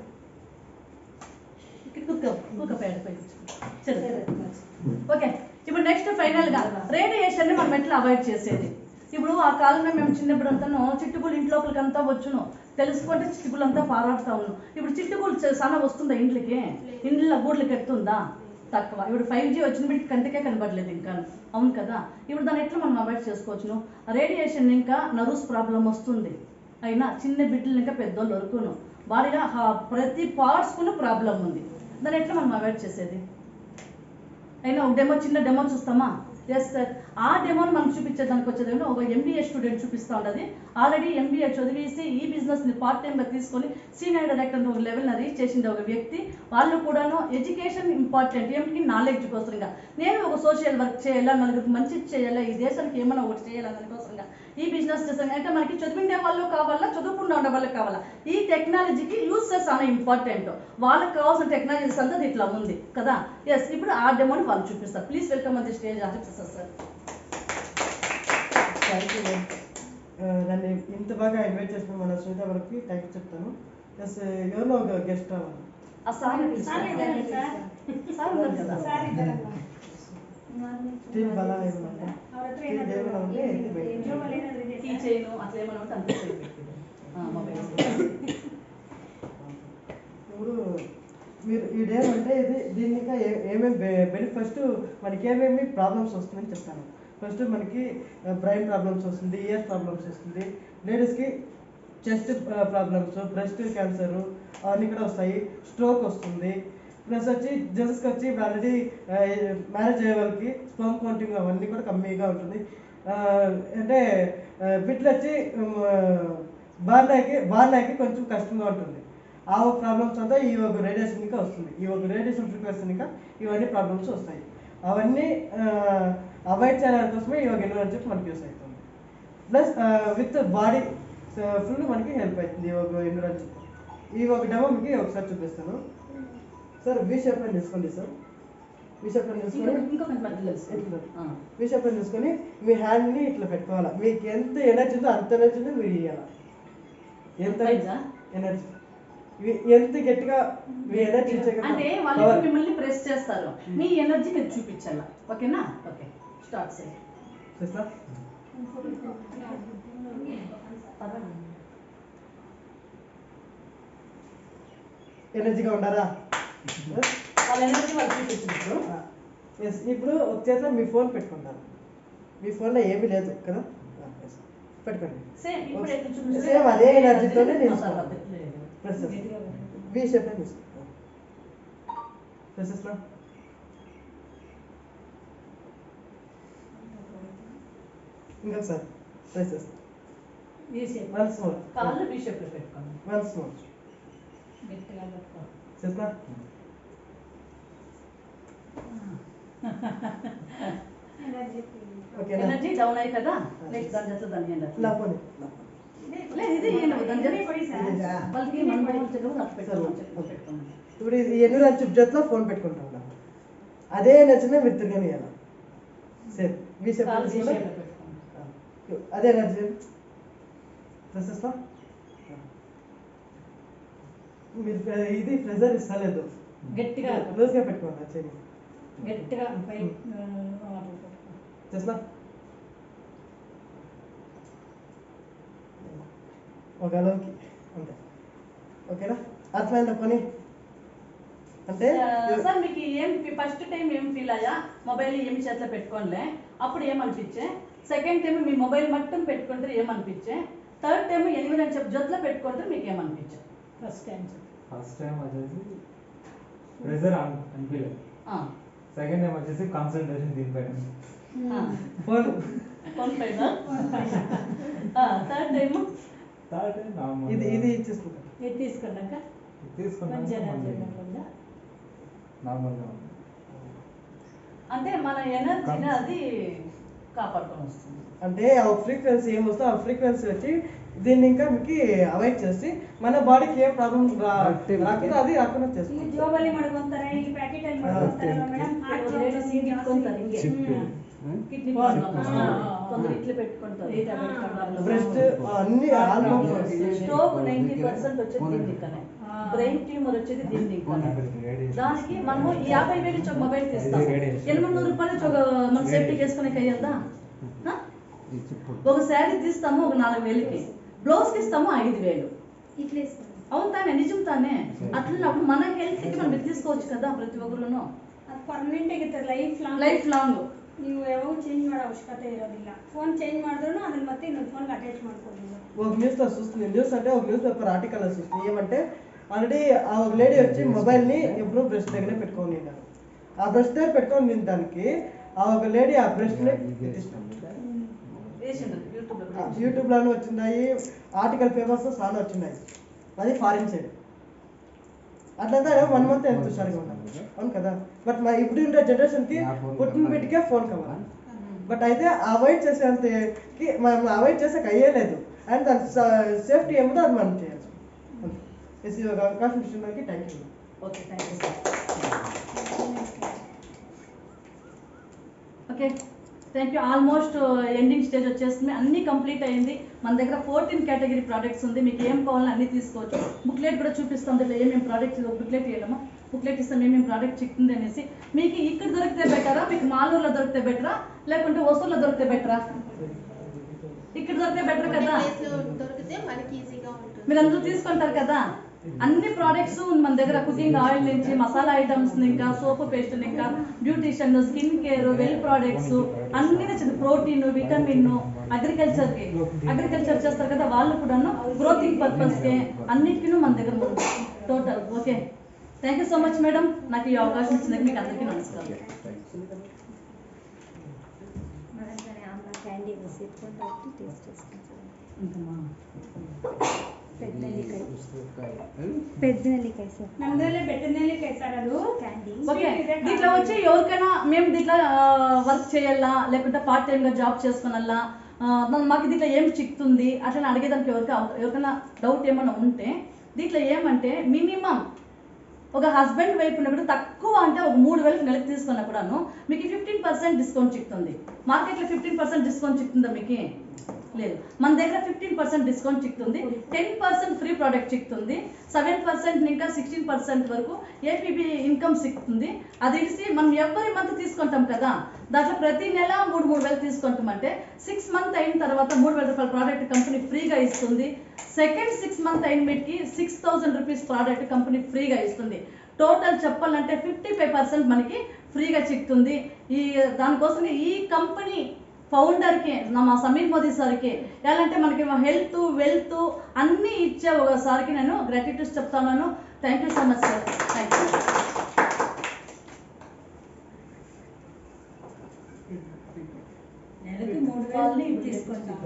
ఓకే ఇప్పుడు నెక్స్ట్ ఫైనల్ గా రేడియేషన్ ని మనం ఎట్లా అవాయిడ్ చేసేది? ఇప్పుడు ఆ కాలంలో మేము చిన్నప్పుడు అంతాను చిట్టుకులు ఇంట్లోపలికి అంతా వచ్చును, తెలుసుకుంటే చిట్టుకులు అంతా పారాడుతా ఉన్నాం. ఇప్పుడు చిట్టుకులు సన్న వస్తుందా ఇంట్లోకి? ఇంట్లో గూడ్లకి ఎత్తుందా? తక్కువ. ఇప్పుడు 5G వచ్చిన బిడ్డ కంటికే కనబడలేదు ఇంకా, అవును కదా. ఇప్పుడు దాన్ని ఎట్లా మనం అవాయిడ్ చేసుకోవచ్చును? రేడియేషన్ ఇంకా నర్వ్స్ ప్రాబ్లం వస్తుంది, అయినా చిన్న బిడ్డలు ఇంకా పెద్దోళ్ళు వరకును బాడీలో ప్రతి పార్ట్స్కును ప్రాబ్లం ఉంది. దాన్ని ఎట్లా మనం అవాయిడ్ చేసేది? అయినా ఒక డెమో, చిన్న డెమో చూస్తామా? Yes sir. ఆ డెమోని మనం చూపించేదానికి వచ్చేది ఒక MBA స్టూడెంట్ చూపిస్తూ ఉంటుంది. ఆల్రెడీ MBA చదివేసి ఈ బిజినెస్ని పార్ట్ టైంగా తీసుకొని సీనియర్ డైరెక్టర్ ఒక లెవెల్ని రీచ్ చేసింది ఒక వ్యక్తి. వాళ్ళు కూడాను ఎడ్యుకేషన్ ఇంపార్టెంట్, ఏమిటి నాలెడ్జ్ కోసంగా. నేను ఒక సోషల్ వర్క్ చేయాలా, నలుగురికి మంచి చేయాలా, ఈ దేశానికి ఏమైనా ఒకటి చేయాలా దానికోసంగా ఈ బిజినెస్ చేస్తాను. అంటే మనకి చదివిండే వాళ్ళు కావాలా, చదువుకుండా ఉండే వాళ్ళు కావాలా? ఈ టెక్నాలజీకి యూజర్స్ చాలా ఇంపార్టెంట్. వాళ్ళకి కావాల్సిన టెక్నాలజీస్ అంతా ఇట్లా ఉంది కదా. ఎస్, ఇప్పుడు ఆ డెమోని వాళ్ళు చూపిస్తారు. Please welcome on the stage artificial sir. Thank you. నన్ను ఇంత బాగా ఇన్వైట్ చేసిన మన సునీత వరకు థ్యాంక్ యూ చెప్తాను. ప్లస్ ఎవరినో ఒక గెస్ట్ రావాలి. ఆ సార్ సార్ ఇద్దరు సార్. సార్ ఉన్నారు కదా. సార్ ఇద్దరు. టీం బలా ఏమన్నా ಅವ್ರ ಹತ್ರ టీం ಏನಾದ್ರು ఏమైనా ఉంటే ఇది బయట. జోబులు ఏనాದ್ರು ಇದೆಯಾ కీ ಸರ್? చైన్ అట్లా ఏమైనా ఉంటే అంతే మొబైల్. ఇప్పుడు మీరు ఈ డే అంటే ఇది దీన్ని ఇంకా ఏమేమి బెనిఫిట్, ఫస్ట్ మనకి ఏమేమి ప్రాబ్లమ్స్ వస్తుందని చెప్తాను. ఫస్ట్ మనకి బ్రెయిన్ ప్రాబ్లమ్స్ వస్తుంది, ఇయర్ ప్రాబ్లమ్స్ వస్తుంది, లేడీస్కి చెస్ట్ ప్రాబ్లమ్స్, బ్రెస్ట్ క్యాన్సర్ అవన్నీ కూడా వస్తాయి, స్ట్రోక్ వస్తుంది. ప్లస్ వచ్చి జెంట్స్కి వచ్చి ఇప్పుడు ఆల్రెడీ మ్యారేజ్ అయ్యే వాళ్ళకి స్పర్మ్ కౌంటింగ్ అవన్నీ కూడా కమ్మీగా ఉంటుంది. అంటే బిడ్డలు వచ్చి బార్నాకి కొంచెం కష్టంగా ఉంటుంది. ఆ ప్రాబ్లమ్స్ అంతా ఈ ఒక రేడియేషన్ ఇంకా వస్తుంది. ఈ ఒక రేడియేషన్ ఫ్రీక్వెన్సీ ఇంకా ఇవన్నీ ప్రాబ్లమ్స్ వస్తాయి. అవన్నీ అవాయిడ్ చేయడానికి కోసమే ఈ ఒక ఎన్విరాన్మెంట్ చెప్పి మనకి యూస్ అవుతుంది. ప్లస్ విత్ బాడీ ఫుల్ మనకి హెల్ప్ అవుతుంది ఈ ఒక ఎన్విరాన్మెంట్. ఈ ఒక డెమో మీకు ఒకసారి చూపిస్తాను. సార్ వి షేప్ అని తీసుకోండి సార్. వి షేప్ అని తీసుకొని ఇంకొక మధ్యలో వి షేప్ అని తీసుకొని మీ హ్యాండ్ని ఇట్లా పెట్టుకోవాలి. మీకు ఎంత ఎనర్జీ ఉందో అంత ఎనర్జీని మీరు ఇవ్వాలి. ఎంత ఎనర్జీ, ఎంత గట్టిగా మీ ఎనర్జీ అంటే వాళ్ళు మిమ్మల్ని ప్రెస్ చేస్తారు, మీ ఎనర్జీ మీరు చూపించాలా. ఓకేనా? ఓకే, స్టార్ట్ చేయండి. చేస్తా. ఎనర్జీగా ఉండారా? వాళ్ళ ఎనర్జీ వాళ్ళు చూపించినప్పుడు ఎస్. ఇప్పుడు ఒక చేతిలో మీ ఫోన్ పెట్టుకుంటారు. మీ ఫోన్లో ఏమీ లేదు కదా, పెట్టుకోండి. సేమ్ ఇప్పుడు ఎట్లా చూపించారు? సేమ్ అదే ఎనర్జీతోనే నేను తర్వాత ప్రెస్ వి షేప్ అని తీసుకుంటాను. ప్రెస్ చేస్తా. ఇంకొకసారి ప్రెస్ చేస్తా. వన్స్ మోర్, కాళ్ళు బీ షేప్ లో పెట్టుకోండి. వన్స్ మోర్ గట్టిగా పట్టుకో. చేస్తా. ఓకేనా? ఎనర్జీ డౌన్ అయ్యి కదా. నెక్స్ట్ దాని చేత దాన్ని ఏంటి ఇలా పోనీ. లేదు, ఇది ఏంటి దాని చేత కొడి సార్. వాళ్ళకి మన దగ్గర అట్లా పెట్టుకోమని. ఇప్పుడు ఇది ఎన్విరాన్ చిప్ జట్లో ఫోన్ పెట్టుకుంటాం. అదే ఎనర్జీనే మీరు తిరగనియాలి. సేమ్ మీ షేప్ కాళ్ళు బీ తీసుకుంటే షేప్ లో పెట్టుకోండి. అదే ఎనర్జీ ప్రెస్ చేస్తా. మీరు ఇది ప్రెజర్ ఇస్తలేదు, గట్టిగా లూజ్గా పెట్టుకోండి. చేయండి. గట్టిగా పై చేస్తా. ఒక అలవుకి అంతే. ఓకేనా? అర్థమైందా పని? అంటే సార్ మీకు ఏం ఫస్ట్ టైం ఏం ఫీల్ అయ్యా? మొబైల్ ఏమి చేతిలో పెట్టుకోనిలే, అప్పుడు ఏమనిపించే? సెకండ్ టైం మీ మొబైల్ మొత్తం పెట్టుకుంటే ఏమనిపించే? థర్డ్ టైం ఎన్విరాన్ చెప్పి జొత్తులో పెట్టుకుంటే మీకు ఏమనిపించే? ఫస్ట్ టైం వచ్చేసి ప్రెజర్ అనిపించలేదు. సెకండ్ టైం వచ్చేసి కాన్సన్ట్రేషన్ దీనిపైన. ఫోన్ ఫోన్ పైన. Third time normal. ఇది ఇచ్చేసుకుంటాం. ఇది తీసుకున్నాక నార్మల్గా అంటే మన ఎనర్జీని అది కాపాడుకొని వస్తుంది. అంటే ఆ ఫ్రీక్వెన్సీ ఏమొస్తుందో ఆ ఫ్రీక్వెన్సీ వచ్చి దీన్ని ఇంకా మీకు అవాయిడ్ చేసి మన ಬಾಡಿಗೆ ఏ ప్రాబ్లం రాకుండా అది రాకుండా ಈ చేస్తుంది. ಜೋಬಲ್ಲಿ ಮಾಡ್ಕೊಂತಾರೆ, ಈ ಪ್ಯಾಕೆಟ್ ಅಲ್ಲಿ ಮಾಡ್ಕೊಂತಾರೆ ಮೇಡಮ್. కిడ్నీ ప్రాబ్లమ్ కొందరు ఇట్లా పెట్టుకుంటారు. బ్రెస్ట్ అన్ని ఆల్మోస్ట్ స్ట్రోక్ 90% వచ్చేది దీనికనే. బ్రెయిన్ ట్యూమర్ వచ్చేది దీనికనే. దానికి మనము 50,000 ఇచ్చి ఒక మొబైల్ తీస్తాము, 800 రూపాయలు ఇచ్చి ఒక మన సేఫ్టీ చేసుకునే అయ్యద్దా? ఒక శారీ తీస్తాము ఒక 4,000కి, బ్లౌజ్కి ఇస్తాము 5,000. ఇట్లా ఇస్తారు. అవును తానే, నిజం తానే. అట్లా అప్పుడు మన హెల్త్కి మనం తీసుకోవచ్చు కదా ప్రతి ఒక్కరును. ಪರ್ಮನೆಂಟ್ ಆಗಿರ್ತದೆ ಲೈಫ್ ಲಾಂಗ್. ನೀವು ಯಾವಾಗ ಚೇಂಜ್ ಮಾಡೋ ಅವಶ್ಯಕತೆ ಇರೋದಿಲ್ಲ. ಫೋನ್ ಚೇಂಜ್ ಮಾಡಿದ್ರು ಅದನ್ನ ಮತ್ತೆ ಇನ್ನೊಂದು ಫೋನ್ಗೆ ಅಟ್ಯಾಚ್ ಮಾಡ್ಕೋಬಹುದು. ఒక న్యూస్లో చూస్తుంది, న్యూస్ అంటే ఒక న్యూస్ పేపర్ ఆర్టికల్ చూస్తుంది. ఏమంటే ఆల్రెడీ ఆ ఒక లేడీ వచ్చి మొబైల్ని ఎప్పుడు బ్రష్ దగ్గరే పెట్టుకొని ఉన్నారు. ఆ బ్రష్ దగ్గర పెట్టుకొని దానికి ఆ ఒక లేడీ ఆ బ్రష్ని యూట్యూబ్లోనే వచ్చినాయి, ఆర్టికల్ పేపర్స్ చాలా వచ్చినాయి. అది ఫారిన్ సైడ్. అట్లంతా 1 మంత్ ఎంత హుషారుగా ఉంటాం, అవును కదా. బట్ మా ఇప్పుడు ఉండే జనరేషన్కి పుట్టిన బిడ్డకే ఫోన్ కావాలి. బట్ అయితే అవాయిడ్ చేసేంతకి మనం అవాయిడ్ చేసాక అయ్యేలేదు. అండ్ దాని సేఫ్టీ ఏమిటో అది మనం చేయాలి. ఇది ఒక అవకాశం ఇచ్చినందుకు thank you. Okay, thank you sir. Okay, thank you. Almost ending stage వచ్చేస్తుంది, అన్నీ కంప్లీట్ అయింది. మన దగ్గర 14 కేటగిరీ ప్రోడక్ట్స్ ఉంది. మీకు ఏం కావాలో అన్నీ తీసుకోవచ్చు. బుక్లెట్ కూడా చూపిస్తాం, దీంట్లో ఏమేమి ప్రోడక్ట్స్, బుక్లెట్ ఇవ్వడమా, బుక్లెట్ ఇస్తాం ఏమేమి ప్రోడక్ట్ చిక్తుంది అనేసి. మీకు ఇక్కడ దొరికితే బెటరా, మీకు మాలూరులో దొరికితే బెటరా, లేకుంటే వసూల్లో దొరికితే బెటరా? ఇక్కడ దొరికితే బెటర్ కదా, దొరికితే మనకి ఈజీగా ఉంటుంది. మీరు అందరూ తీసుకుంటారు కదా. అన్ని ప్రోడక్ట్స్ మన దగ్గర, కుకింగ్ ఆయిల్ నుంచి మసాలా ఐటమ్స్, ఇంకా సోప్ పేస్ట్, ఇంకా beautician, skin care, well products అన్ని నచ్చింది. ప్రోటీన్, విటమిన్, అగ్రికల్చర్ చేస్తారు కదా వాళ్ళు కూడాను, గ్రోతింగ్ పర్పస్కి అన్నిటికీ మన దగ్గర ఉంది total. Okay, thank you so much madam, నాకు ఈ అవకాశం ఇచ్చినందుకు మీకు అందరికీ నమస్కారం. క్యాండీ వేసేసుకుంటే టేస్ట్ చేసుకుంటాం. పెద్ద నెల్లికాయ సార్, ನಮ್ದ್ರಲ್ಲೇ ಬೆಟ್ಟದ ನೆಲ್ಲಿಕಾಯಿ ಸರ್ ಅದು క్యాండీ. ఓకే, దీంట్లో వచ్చి ఎవరికైనా మేము దీంట్లో వర్క్ చేయాలా, లేకుంటే పార్ట్ టైంగా జాబ్ చేసుకోవాలా, మాకు దీంట్లో ఏం చిక్కుతుంది అట్లా అడిగేదానికి ఎవరికైనా డౌట్ ఏమైనా ఉంటే, దీంట్లో ఏమంటే మినిమం ఒక హస్బెండ్ వైపు ఉన్నప్పుడు తక్కువ అంటే ఒక 3,000 నెలకు తీసుకున్నా కూడాను మీకు 15% డిస్కౌంట్ చిక్కుతుంది. మార్కెట్లో 15% డిస్కౌంట్ చిక్కుతుందా మీకు? లేదు. మన దగ్గర 15% డిస్కౌంట్ చిక్కుతుంది, 10% ఫ్రీ ప్రోడక్ట్ చిక్కుతుంది, 7% ఇంకా 16% వరకు ఏపీబీ ఇన్కమ్ చిక్కుతుంది. అది ఇడిసి మనం ఎవరి మంత్ తీసుకుంటాం కదా, దాంట్లో ప్రతి నెల 3,000 తీసుకుంటామంటే 6 మంత్ అయిన తర్వాత 3,000 రూపాయల ప్రోడక్ట్ కంపెనీ ఫ్రీగా ఇస్తుంది. సెకండ్ 6 మంత్ అయిన మీటికి 6,000 రూపీస్ ప్రోడక్ట్ కంపెనీ ఫ్రీగా ఇస్తుంది. టోటల్ చెప్పాలంటే 55% మనకి ఫ్రీగా చిక్కుతుంది. దానికోసం ఈ కంపెనీ ఫౌండర్కి, మా సమీర్ మోదీ సార్కి ఎలాంటే మనకి హెల్త్, వెల్త్ అన్నీ ఇచ్చే ఒకసారికి నేను గ్రాటిట్యూడ్ చెప్తాను. Thank you so much sir, thank you. నెలకి 3,000 తీసుకుంటాం.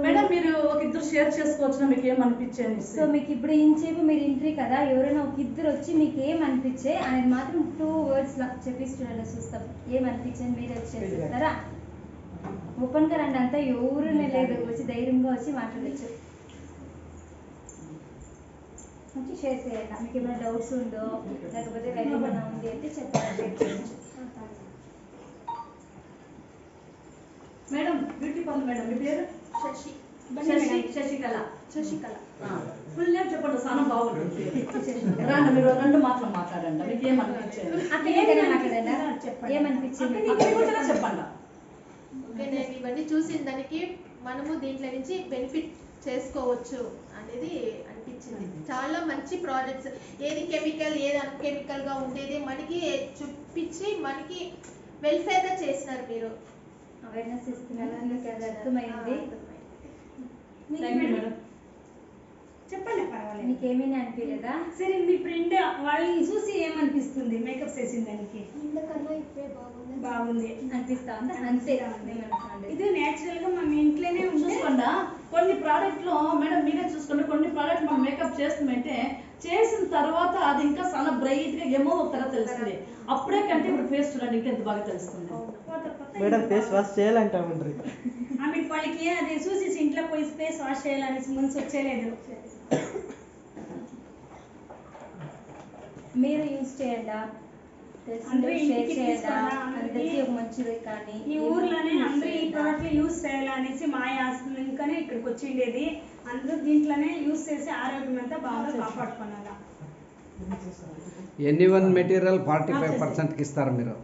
మేడం మీరు ఒక ఇద్దరు షేర్ చేసుకోవచ్చు, మీకు ఏమనిపించేది? సో మీకు ఇప్పుడు ఇంచేపు మీరు ఇంట్రీ కదా, ఎవరైనా ఒక ఇద్దరు వచ్చి మీకు ఏమనిపించే అనేది మాత్రం 2 words చెప్పిస్తున్నాడు చూస్తాం. ఏమనిపించండి మీరు వచ్చి చేస్తారా? ఓపెన్గా రండి, అంతా ఎవరునే లేదు, వచ్చి ధైర్యంగా వచ్చి మాట్లాడచ్చు, వచ్చి షేర్ చేయాలి. మీకు ఏమైనా డౌట్స్ ఉందో లేకపోతే వేరే ఏమైనా ఉంది అంటే చెప్పండి. మేడం బ్యూటీ పార్లర్ మేడం, మీ పేరు? శశికళ. ఫుల్ నేమ్ చెప్పండి, చాలా బాగుంటుంది. రండి మీరు 2 మాటలు మాట్లాడండి, మీకు ఏమనిపించేది? ఏమనిపించింది చెప్పండి. ఓకే, నేను ఇవన్నీ చూసిన దానికి మనము దీంట్లో నుంచి బెనిఫిట్ చేసుకోవచ్చు అనేది అనిపించింది. చాలా మంచి ప్రోడక్ట్స్, ఏది కెమికల్ ఏది అన్కెమికల్ గా ఉండేది మనకి చూపించి మనకి వెల్ఫేర్ గా చేసినారు. మీరు అవేర్నెస్ ఇస్తున్నారు, మీకు అది అర్థమైంది. చెప్పండి, పర్వాలేదు. మీకు ఏమీ అనిపించలేదా? సరే, మీ ఫ్రెండ్ వాళ్ళని చూసి ఏమనిపిస్తుంది? మేకప్ చేసిన దానికి ఇంతకన్నా ఇప్పుడే బాగుంది అనిపిస్తా ఉందా? అంతే. ఇది నేచురల్ గా మన ఇంట్లోనే చూసుకోండి. కొన్ని ప్రోడక్ట్ లో మేడం మీరే చూసుకోండి, కొన్ని ప్రోడక్ట్ మనం మేకప్ చేస్తుందంటే చేసిన తర్వాత అది ఇంకా చాలా బ్రైట్ గా ఏమో ఒక తర్వాత తెలుస్తుంది. అప్పుడే కంటే ఇప్పుడు ఫేస్ చూడండి ఇంకా ఎంత బాగా తెలుస్తుంది. మేడం ఫేస్ వాష్ చేయాలంటామంటారు. ఆమె వాళ్ళకి అది చూసి ఇంట్లో పోయి ఫేస్ వాష్ చేయాలని మనసు వచ్చేలేదు. మీరు యూజ్ చేయండి, అందరూ షేర్ ఇంటికి చేయండి, తీసుకురా, అందరికీ ఒక మంచిది. కానీ ఈ ఊర్లోనే అందరూ ఈ ప్రోడక్ట్లు యూజ్ చేయాలనేసి మా ఇంకానే ఇక్కడికి వచ్చిండేది. అందరూ దీంట్లోనే యూజ్ చేసి ఆరోగ్యం అంతా బాగా కాపాడుకున్నారా. ఎనీ వన్ మెటీరియల్ 45%కి ఇస్తారు మీరు.